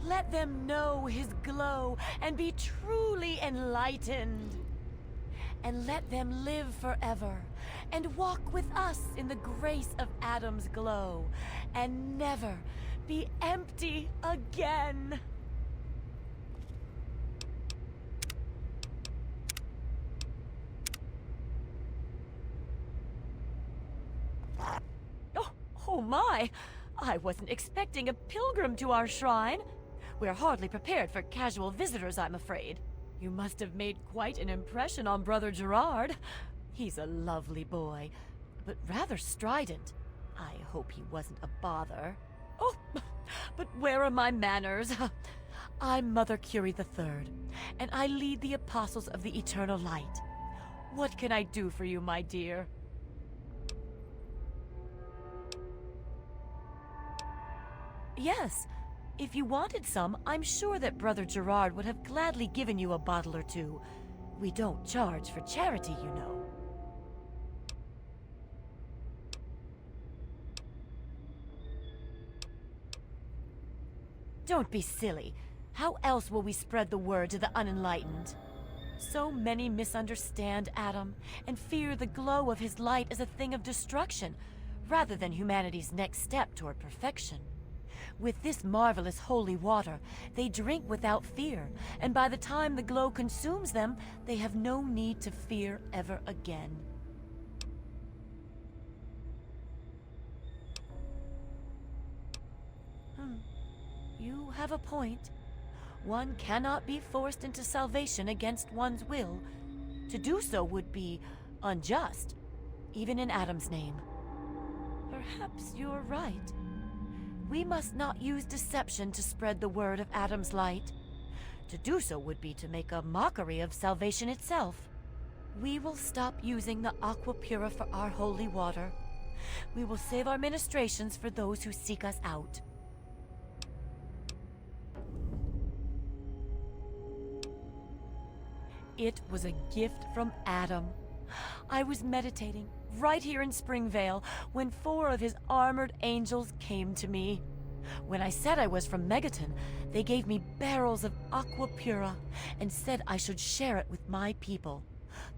Let them know his glow and be truly enlightened. And let them live forever and walk with us in the grace of Adam's glow and never be empty again. Oh my! I wasn't expecting a pilgrim to our shrine. We're hardly prepared for casual visitors, I'm afraid. You must have made quite an impression on Brother Gerard. He's a lovely boy, but rather strident. I hope he wasn't a bother. Oh, but where are my manners? I'm Mother Curie III, and I lead the Apostles of the Eternal Light. What can I do for you, my dear? Yes, if you wanted some, I'm sure that Brother Gerard would have gladly given you a bottle or two. We don't charge for charity, you know. Don't be silly. How else will we spread the word to the unenlightened? So many misunderstand Adam and fear the glow of his light as a thing of destruction, rather than humanity's next step toward perfection. With this marvelous holy water, they drink without fear, and by the time the glow consumes them, they have no need to fear ever again. You have a point. One cannot be forced into salvation against one's will. To do so would be unjust, even in Adam's name. Perhaps you're right. We must not use deception to spread the word of Adam's light. To do so would be to make a mockery of salvation itself. We will stop using the aqua pura for our holy water. We will save our ministrations for those who seek us out. It was a gift from Adam. I was meditating right here in Springvale when 4 of his armored angels came to me. When I said I was from Megaton, they gave me barrels of aqua pura and said I should share it with my people.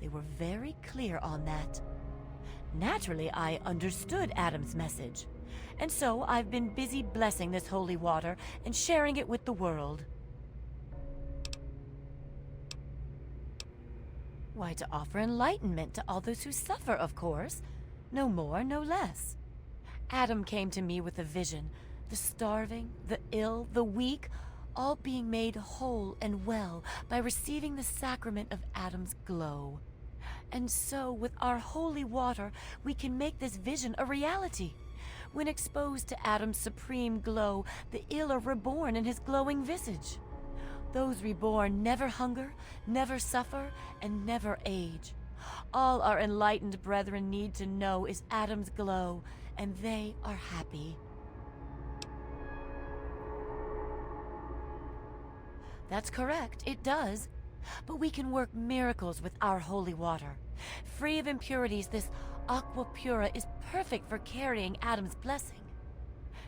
They were very clear on that. Naturally, I understood Adam's message, and so I've been busy blessing this holy water and sharing it with the world. Why, to offer enlightenment to all those who suffer, of course. No more, no less. Adam came to me with a vision. The starving, the ill, the weak, all being made whole and well by receiving the sacrament of Adam's glow. And so, with our holy water, we can make this vision a reality. When exposed to Adam's supreme glow, the ill are reborn in his glowing visage. Those reborn never hunger, never suffer, and never age. All our enlightened brethren need to know is Adam's glow, and they are happy. That's correct, it does. But we can work miracles with our holy water. Free of impurities, this aqua pura is perfect for carrying Adam's blessing.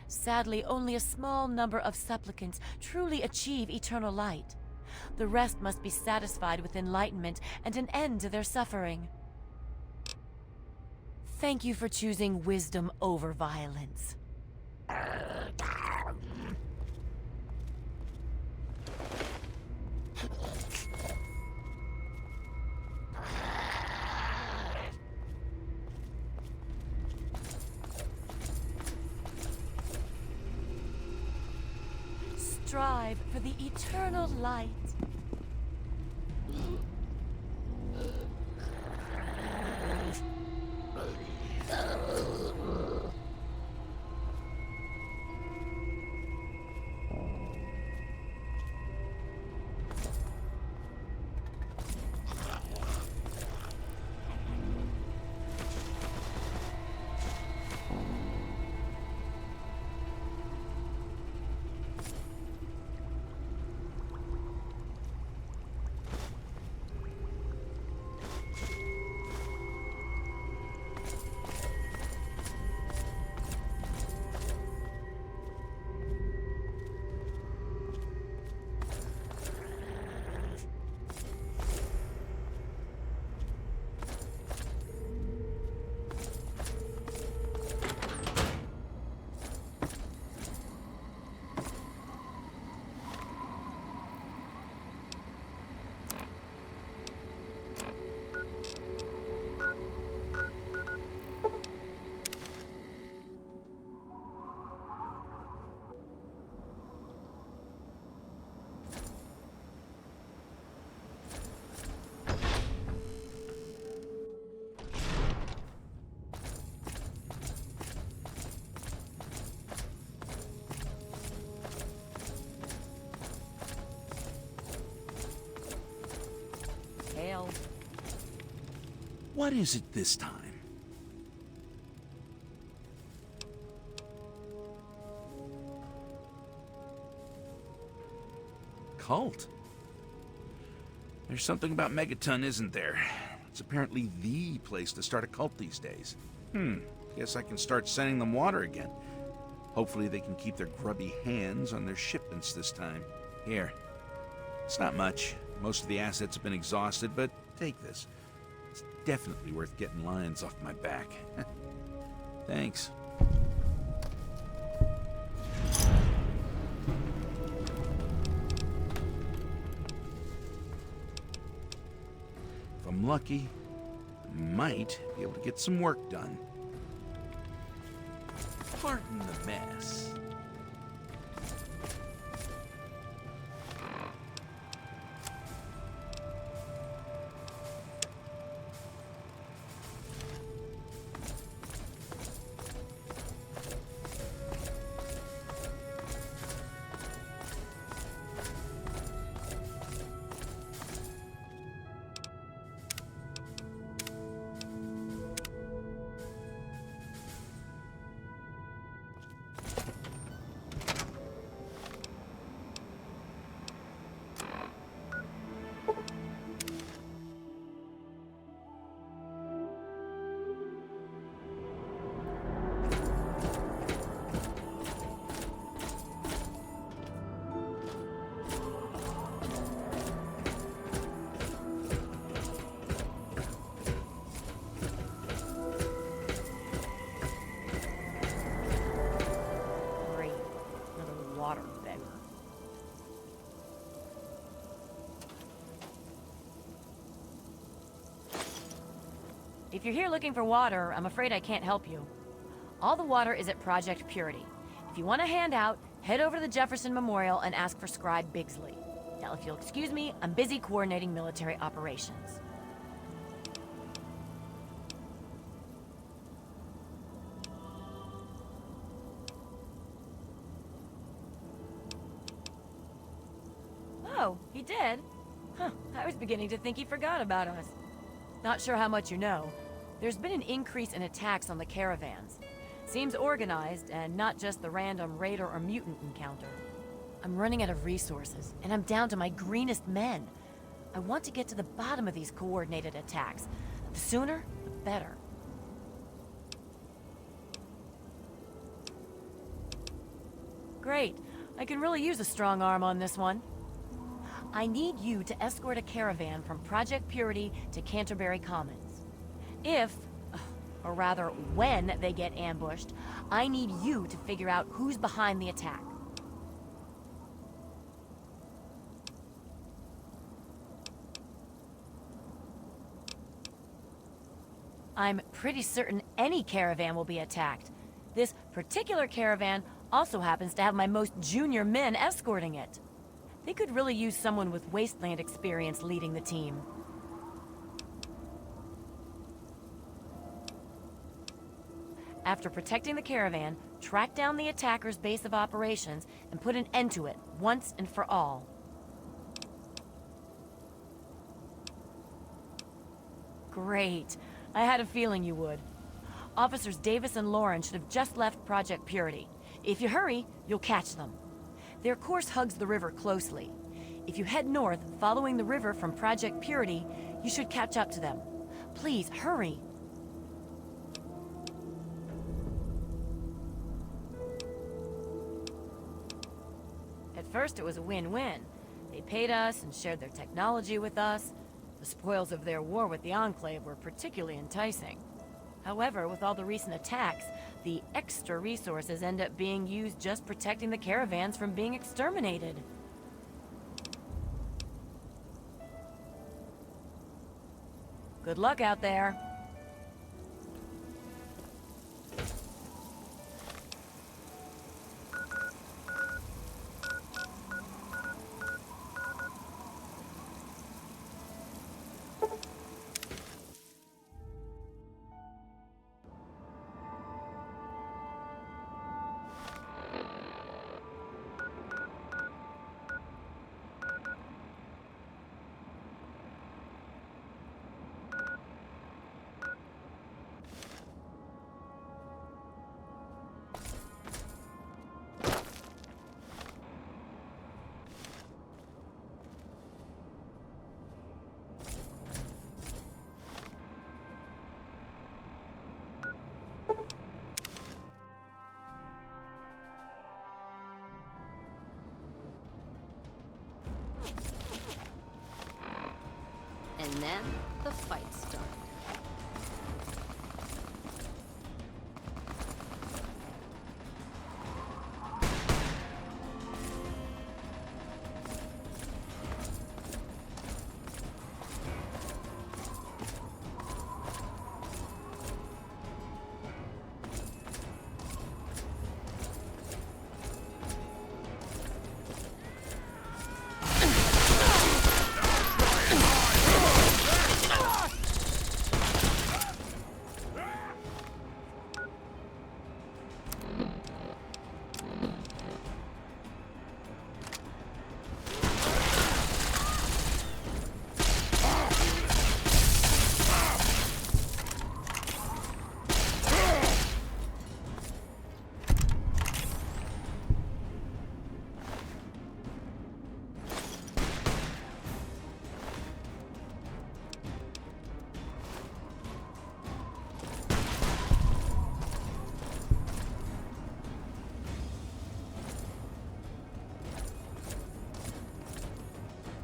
Sadly, only a small number of supplicants truly achieve eternal light. The rest must be satisfied with enlightenment and an end to their suffering. Thank you for choosing wisdom over violence. Strive for the eternal light. Hail. What is it this time? Cult? There's something about Megaton, isn't there? It's apparently the place to start a cult these days. Guess I can start sending them water again. Hopefully they can keep their grubby hands on their shipments this time. Here. It's not much. Most of the assets have been exhausted, but take this. It's definitely worth getting lions off my back. Thanks. If I'm lucky, I might be able to get some work done. Pardon the mess. Water beggar. If you're here looking for water, I'm afraid I can't help you. All the water is at Project Purity. If you want a handout, Head over to the Jefferson Memorial and ask for Scribe Bigsley. Now, if you'll excuse me, I'm busy coordinating military operations. Oh, he did? Huh, I was beginning to think he forgot about us. Not sure how much you know. There's been an increase in attacks on the caravans. Seems organized, and not just the random raider or mutant encounter. I'm running out of resources, and I'm down to my greenest men. I want to get to the bottom of these coordinated attacks. The sooner, the better. Great. I can really use a strong arm on this one. I need you to escort a caravan from Project Purity to Canterbury Commons. If, or rather when they get ambushed, I need you to figure out who's behind the attack. I'm pretty certain any caravan will be attacked. This particular caravan also happens to have my most junior men escorting it. They could really use someone with Wasteland experience leading the team. After protecting the caravan, track down the attacker's base of operations and put an end to it once and for all. Great. I had a feeling you would. Officers Davis and Lauren should have just left Project Purity. If you hurry, you'll catch them. Their course hugs the river closely. If you head north, following the river from Project Purity, you should catch up to them. Please, hurry. At first, it was a win-win. They paid us and shared their technology with us. The spoils of their war with the Enclave were particularly enticing. However, with all the recent attacks, the extra resources end up being used just protecting the caravans from being exterminated. Good luck out there. And then the fight started.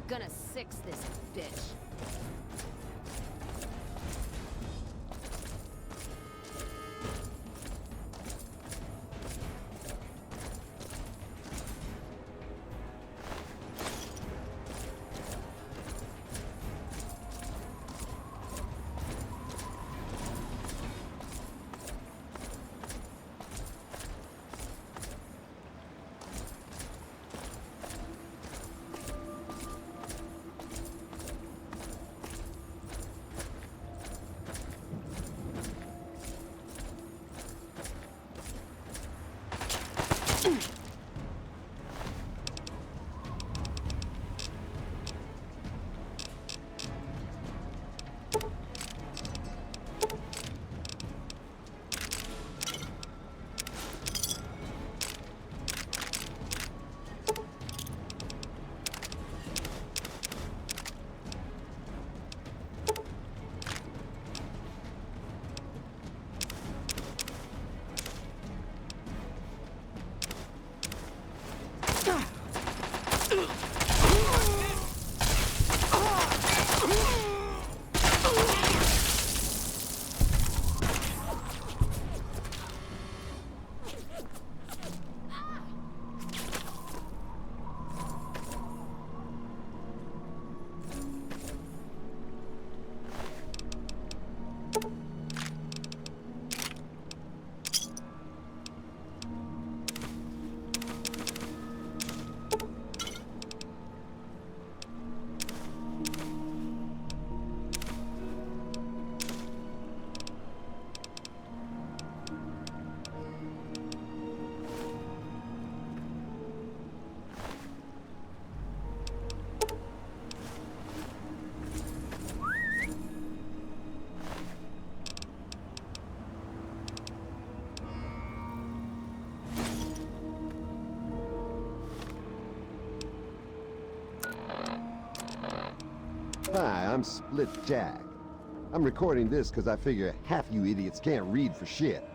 Gonna six this bitch. Hi, I'm Split Jack. I'm recording this because I figure half you idiots can't read for shit.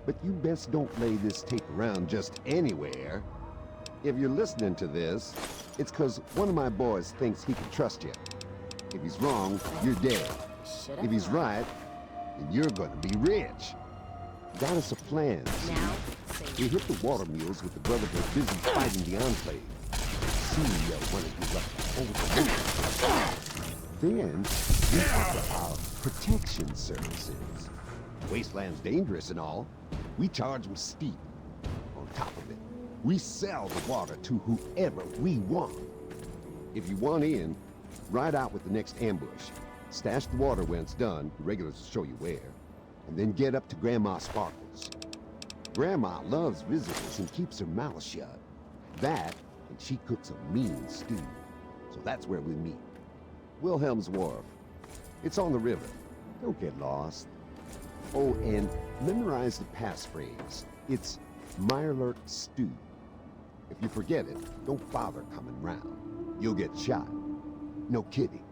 But you best don't lay this tape around just anywhere. If you're listening to this, it's because one of my boys thinks he can trust you. If he's wrong, you're dead. If he's right, then you're gonna be rich. Got us a plan. We hit the water mules with the Brotherhood busy fighting the Enclave. CEO wanted you left over. Then, we offer our protection services. Wasteland's dangerous and all. We charge them steep. On top of it, we sell the water to whoever we want. If you want in, ride out with the next ambush. Stash the water when it's done, the regulars will show you where. And then get up to Grandma Sparkles. Grandma loves visitors and keeps her mouth shut. That, and she cooks a mean stew. So that's where we meet. Wilhelm's Wharf. It's on the river. Don't get lost. Oh, and memorize the passphrase. It's Mirelurk Stew. If you forget it, don't bother coming round. You'll get shot. No kidding.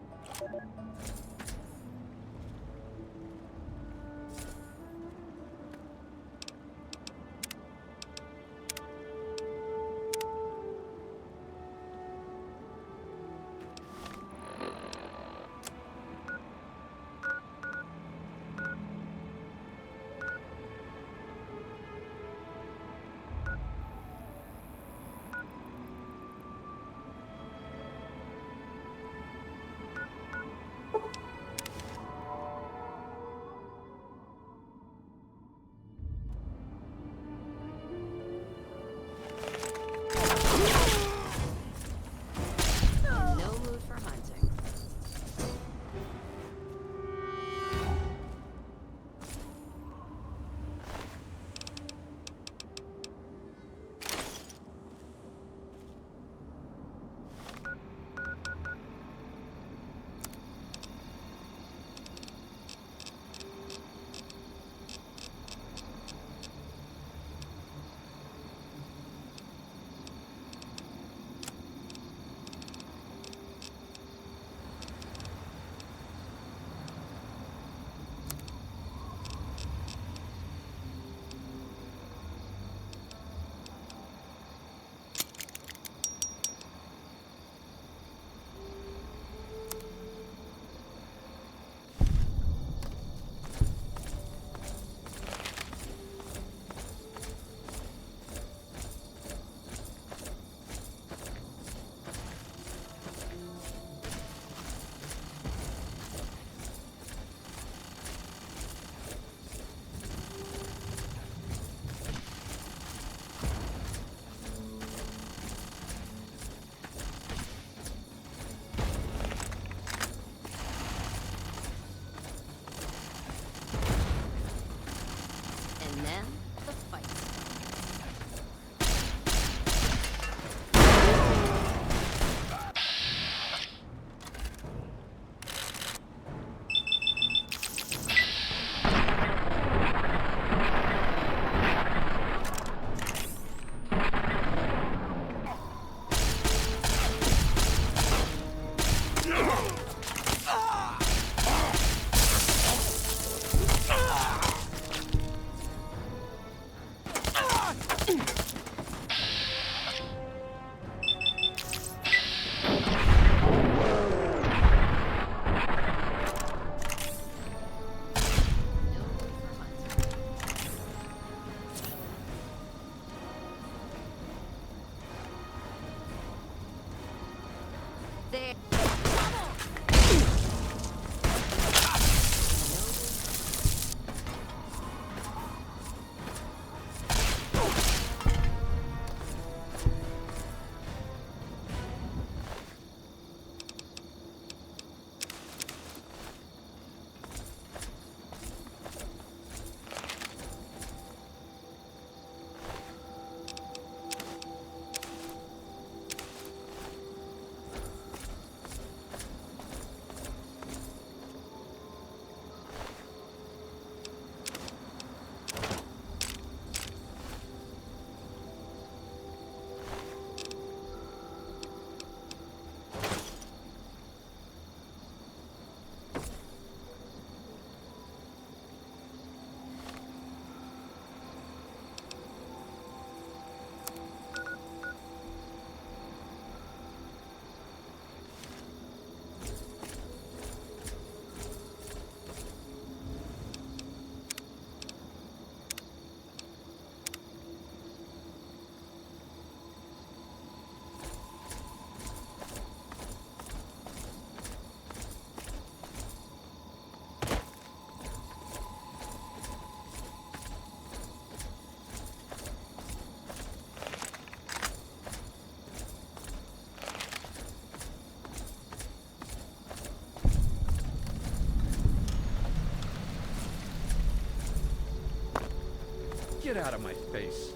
Get out of my face.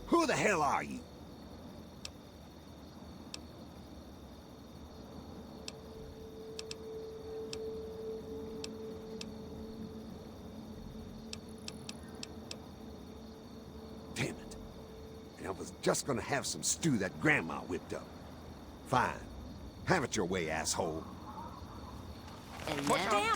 Who the hell are you? Damn it. And I was just gonna have some stew that Grandma whipped up. Fine. Have it your way, asshole. And then...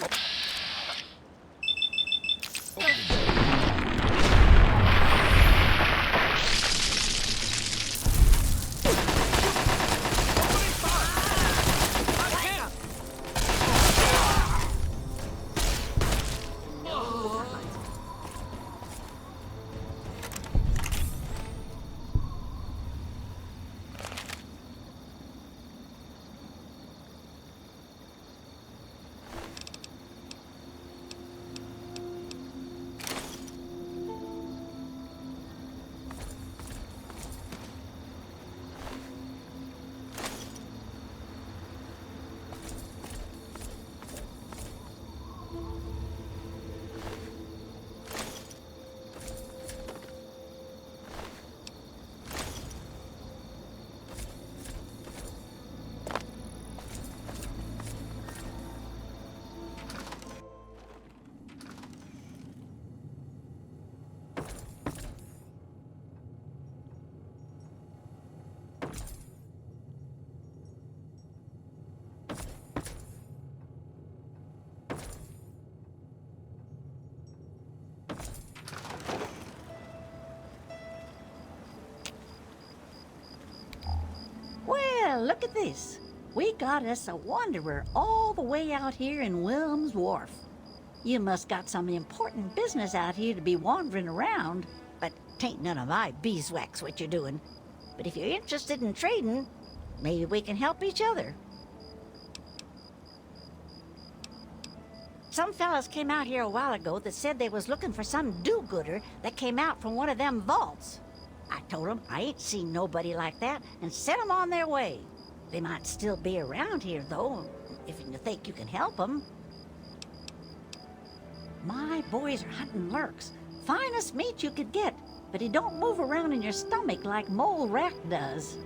Well, look at this. We got us a wanderer all the way out here in Willem's Wharf. You must got some important business out here to be wandering around, but 'tain't none of my beeswax what you're doing. But if you're interested in trading, maybe we can help each other. Some fellas came out here a while ago that said they was looking for some do-gooder that came out from one of them vaults. I told them I ain't seen nobody like that and sent them on their way. They might still be around here, though, if you think you can help them. My boys are hunting lurks. Finest meat you could get, but he don't move around in your stomach like mole rat does.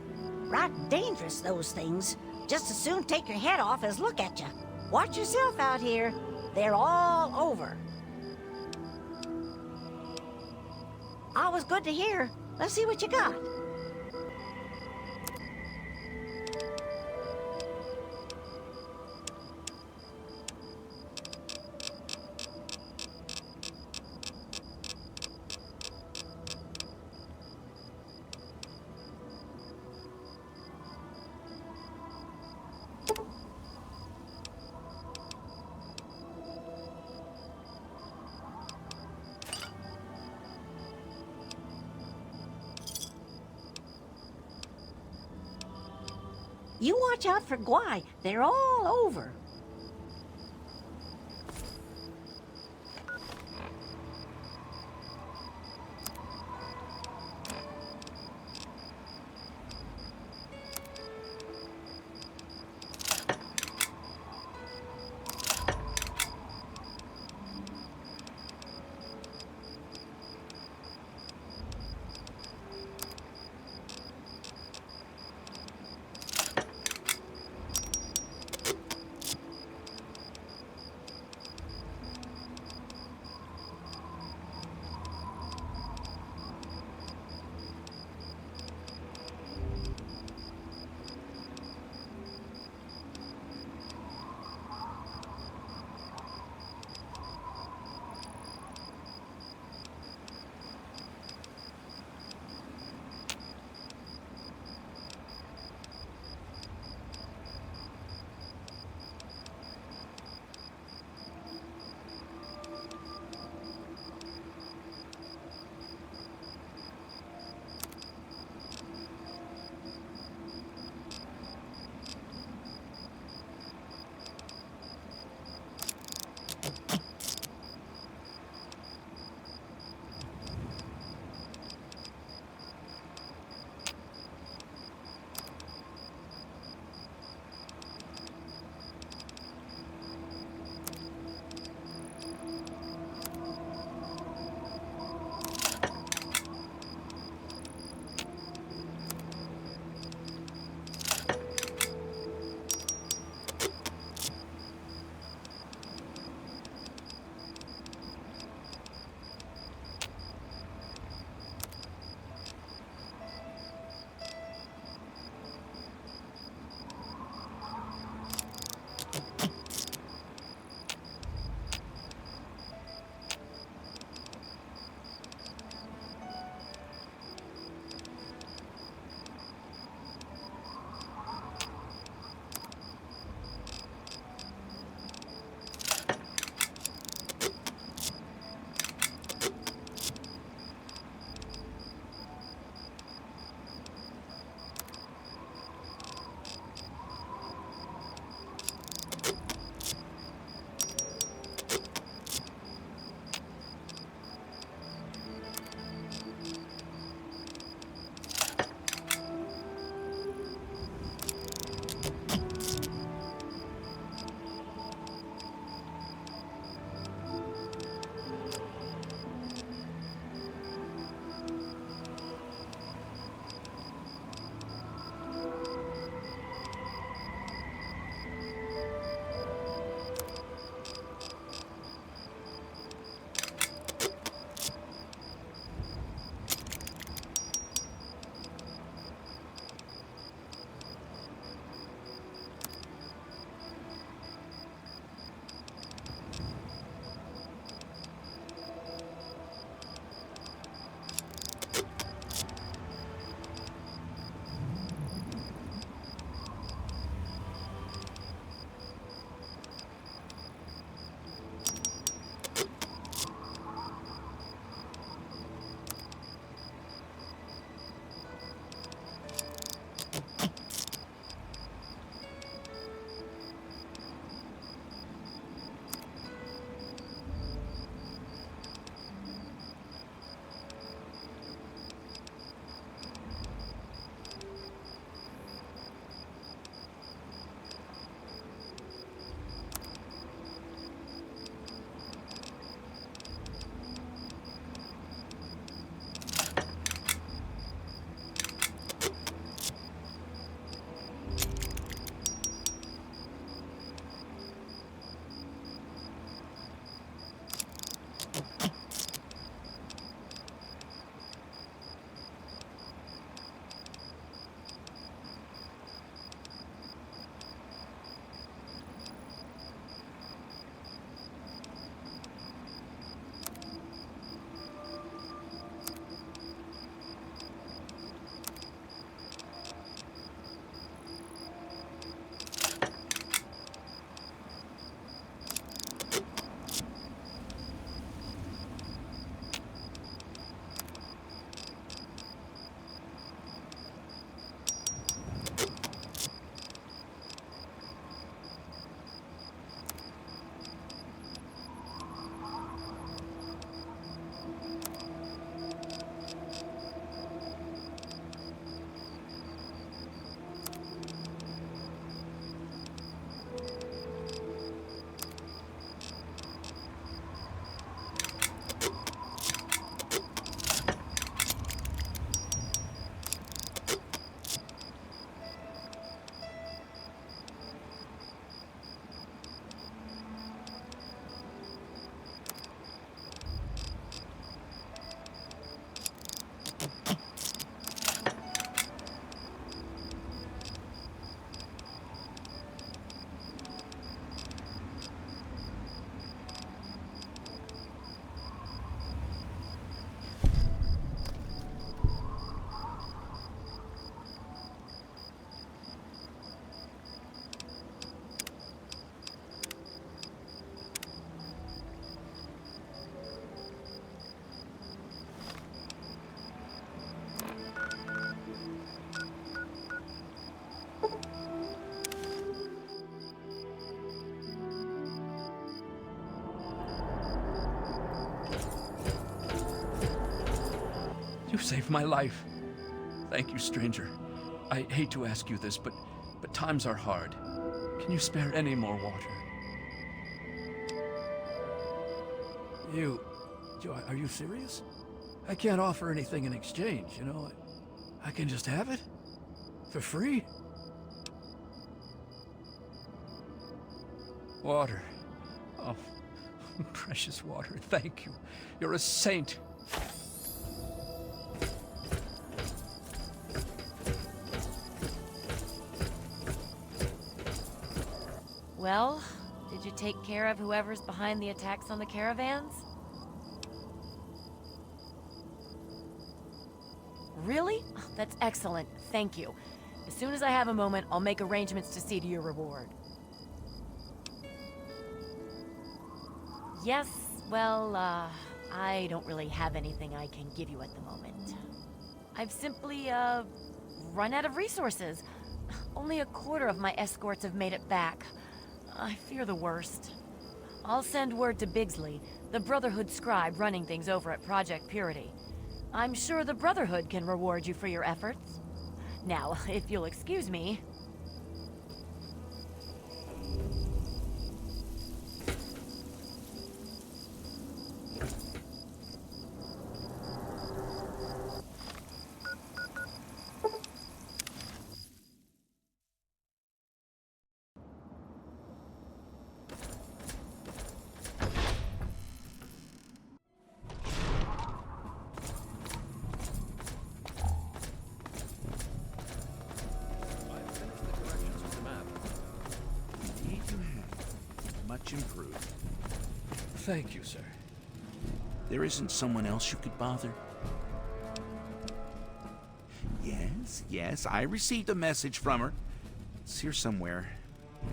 Right dangerous, those things. Just as soon take your head off as look at you. Watch yourself out here. They're all over. Always good to hear. Let's see what you got. You watch out for Gwai. They're all over. You saved my life. Thank you, stranger. I hate to ask you this, but times are hard. Can you spare any more water? Are you serious? I can't offer anything in exchange, you know? I can just have it? For free? Water. Oh, precious water, thank you. You're a saint. Well, did you take care of whoever's behind the attacks on the caravans? Really? Oh, that's excellent, thank you. As soon as I have a moment, I'll make arrangements to see to your reward. Yes, well, I don't really have anything I can give you at the moment. I've simply, run out of resources. Only a quarter of my escorts have made it back. I fear the worst. I'll send word to Bigsley, the Brotherhood scribe running things over at Project Purity. I'm sure the Brotherhood can reward you for your efforts. Now, if you'll excuse me... Much improved. Thank you, sir. There isn't someone else you could bother? Yes, I received a message from her. It's here somewhere.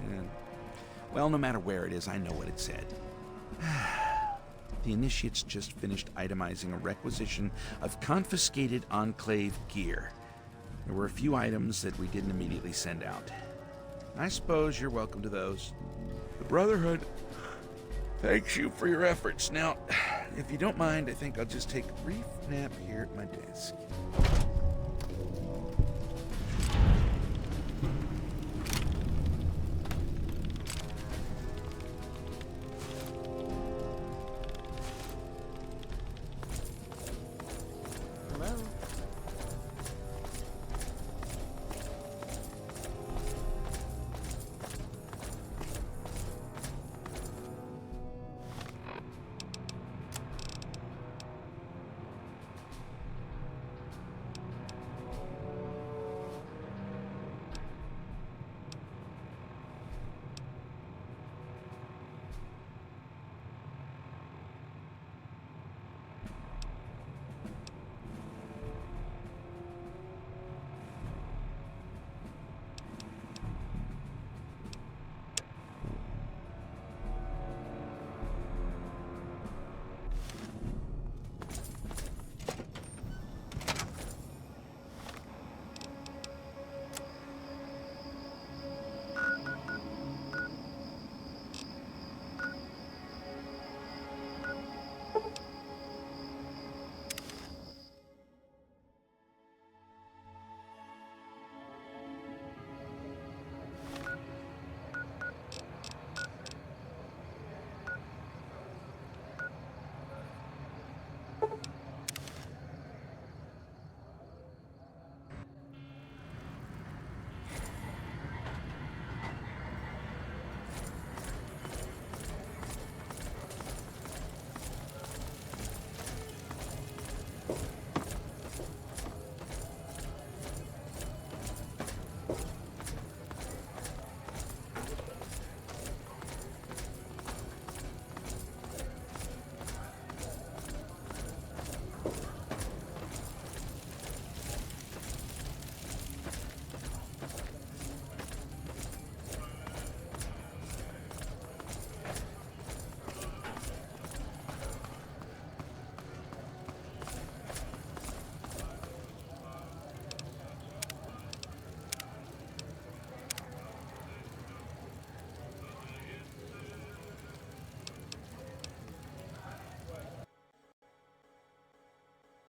And, well, no matter where it is, I know what it said. The Initiates just finished itemizing a requisition of confiscated Enclave gear. There were a few items that we didn't immediately send out. I suppose you're welcome to those. The Brotherhood thanks you for your efforts. Now, if you don't mind, I think I'll just take a brief nap here at my desk.